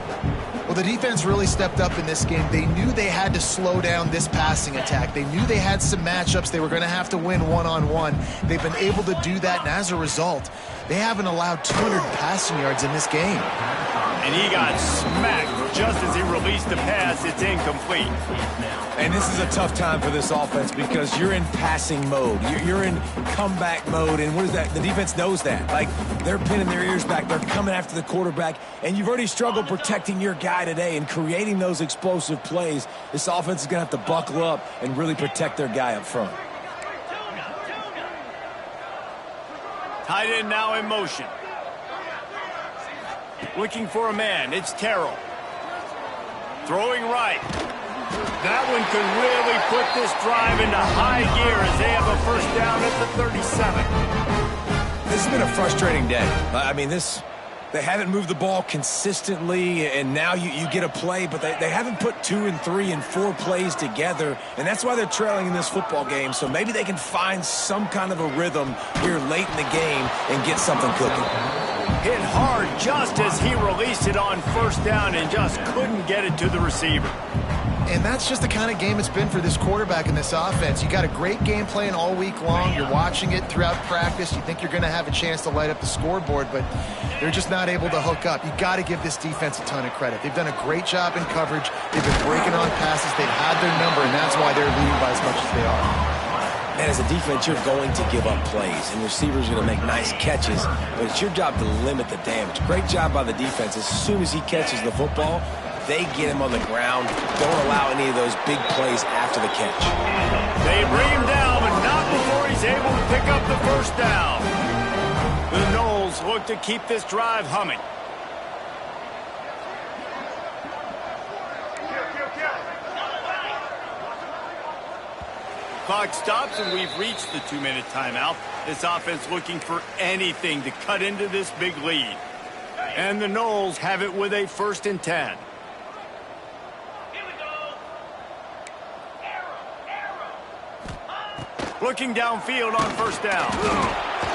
Well, the defense really stepped up in this game. They knew they had to slow down this passing attack. They knew they had some matchups they were going to have to win one-on-one. They've been able to do that, and as a result, they haven't allowed 200 passing yards in this game. And he got smacked just as he released the pass. It's incomplete. And this is a tough time for this offense because you're in passing mode. You're in comeback mode, and what is that? The defense knows that. Like, they're pinning their ears back. They're coming after the quarterback, and you've already struggled protecting your guy today and creating those explosive plays. This offense is going to have to buckle up and really protect their guy up front. Tight end now in motion. Looking for a man. It's Terrell. Throwing right. That one could really put this drive into high gear as they have a 1st down at the 37. This has been a frustrating day. I mean, they haven't moved the ball consistently, and now you get a play, but they haven't put 2 and 3 and 4 plays together, and that's why they're trailing in this football game. So maybe they can find some kind of a rhythm here late in the game and get something cooking. Hit hard just as he released it on 1st down and just couldn't get it to the receiver. And that's just the kind of game it's been for this quarterback in this offense. You got a great game plan all week long. You're watching it throughout practice. You think you're going to have a chance to light up the scoreboard, but they're just not able to hook up. You got to give this defense a ton of credit. They've done a great job in coverage. They've been breaking on passes. They've had their number, and that's why they're leading by as much as they are. And as a defense, you're going to give up plays, and receivers are going to make nice catches, but it's your job to limit the damage. Great job by the defense. As soon as he catches the football, they get him on the ground. Don't allow any of those big plays after the catch. They bring him down, but not before he's able to pick up the 1st down. The Noles look to keep this drive humming. Clock stops, and we've reached the 2-minute timeout. This offense looking for anything to cut into this big lead. And the Noles have it with a 1st and 10. Looking downfield on 1st down.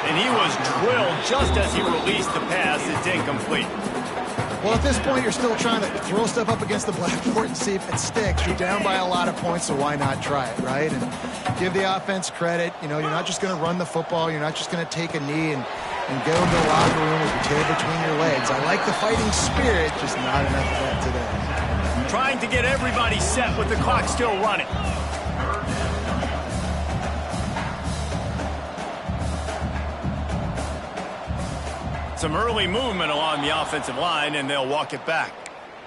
And he was drilled just as he released the pass. It's incomplete. Well, at this point, you're still trying to throw stuff up against the blackboard and see if it sticks. You're down by a lot of points, so why not try it, right? And give the offense credit. You know, you're not just going to run the football. You're not just going to take a knee and go into the locker room with your tail between your legs. I like the fighting spirit, just not enough of that today. Trying to get everybody set with the clock still running. Some early movement along the offensive line, and they'll walk it back.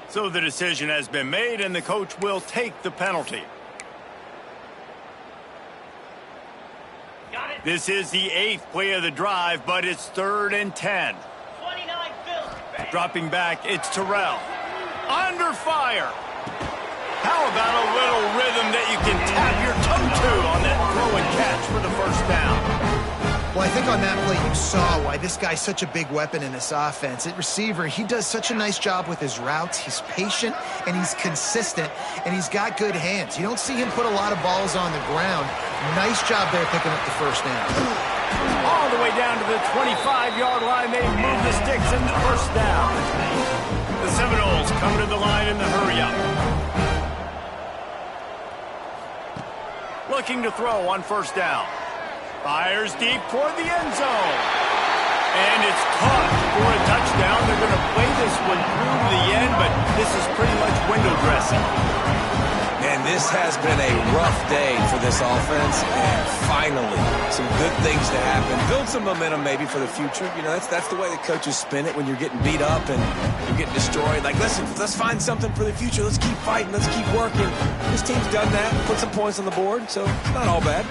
So the decision has been made, and the coach will take the penalty. This is the 8th play of the drive, but it's 3rd and 10. Dropping back, it's Terrell. Under fire. How about a little rhythm that you can tap your toe to on that throw and catch for the first down? Well, I think on that play you saw why this guy's such a big weapon in this offense. At receiver, he does such a nice job with his routes. He's patient, and he's consistent, and he's got good hands. You don't see him put a lot of balls on the ground. Nice job there picking up the first down. All the way down to the 25-yard line. They move the sticks in the first down. The Seminoles come to the line in the hurry-up. Looking to throw on first down. Fires deep toward the end zone. And it's caught for a touchdown. They're going to play this one through to the end, but this is pretty much window dressing. And this has been a rough day for this offense, and finally, some good things to happen. Build some momentum maybe for the future. You know, that's the way the coaches spin it when you're getting beat up and you're getting destroyed. Like, listen, let's find something for the future. Let's keep fighting. Let's keep working. This team's done that, put some points on the board, so it's not all bad.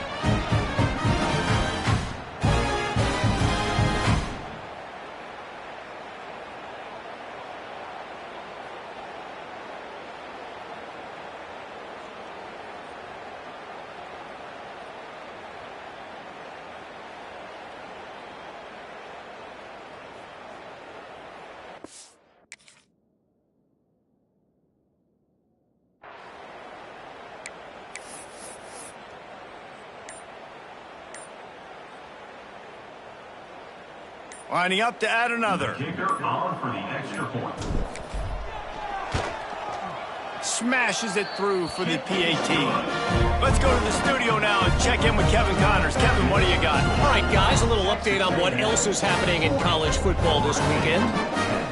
Lining up to add another. Kicker on for the extra point. Smashes it through for the PAT. Let's go to the studio now and check in with Kevin Connors. Kevin, what do you got? All right, guys, a little update on what else is happening in college football this weekend.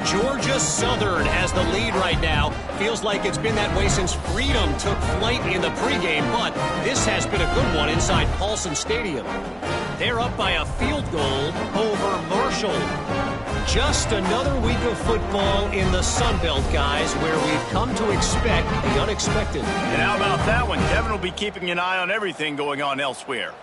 Georgia Southern has the lead right now. Feels like it's been that way since Freedom took flight in the pregame, but this has been a good one inside Paulson Stadium. They're up by a field goal over Marshall. Just another week of football in the Sun Belt, guys, where we've come to expect the unexpected. And how about that one? Kevin will be keeping an eye on everything going on elsewhere.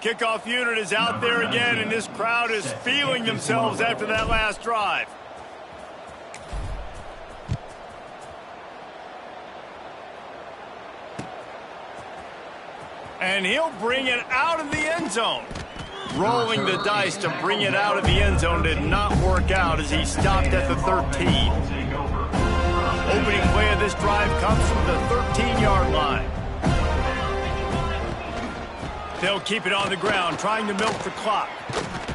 Kickoff unit is out there again, and this crowd is feeling themselves after that last drive. And he'll bring it out of the end zone. Rolling the dice to bring it out of the end zone did not work out as he stopped at the 13. Opening play of this drive comes from the 13-yard line. They'll keep it on the ground, trying to milk the clock.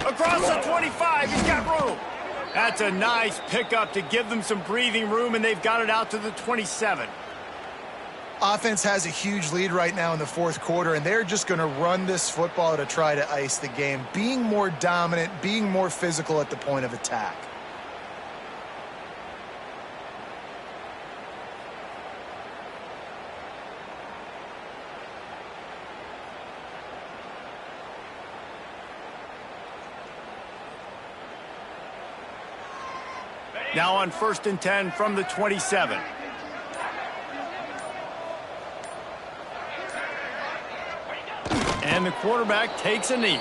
Across the 25, he's got room. That's a nice pickup to give them some breathing room, and they've got it out to the 27. Offense has a huge lead right now in the fourth quarter, and they're just going to run this football to try to ice the game, being more dominant, being more physical at the point of attack. Now on 1st and 10 from the 27. And the quarterback takes a knee.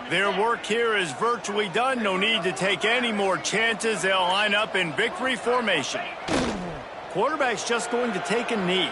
Their work here is virtually done. No need to take any more chances. They'll line up in victory formation. Quarterback's just going to take a knee.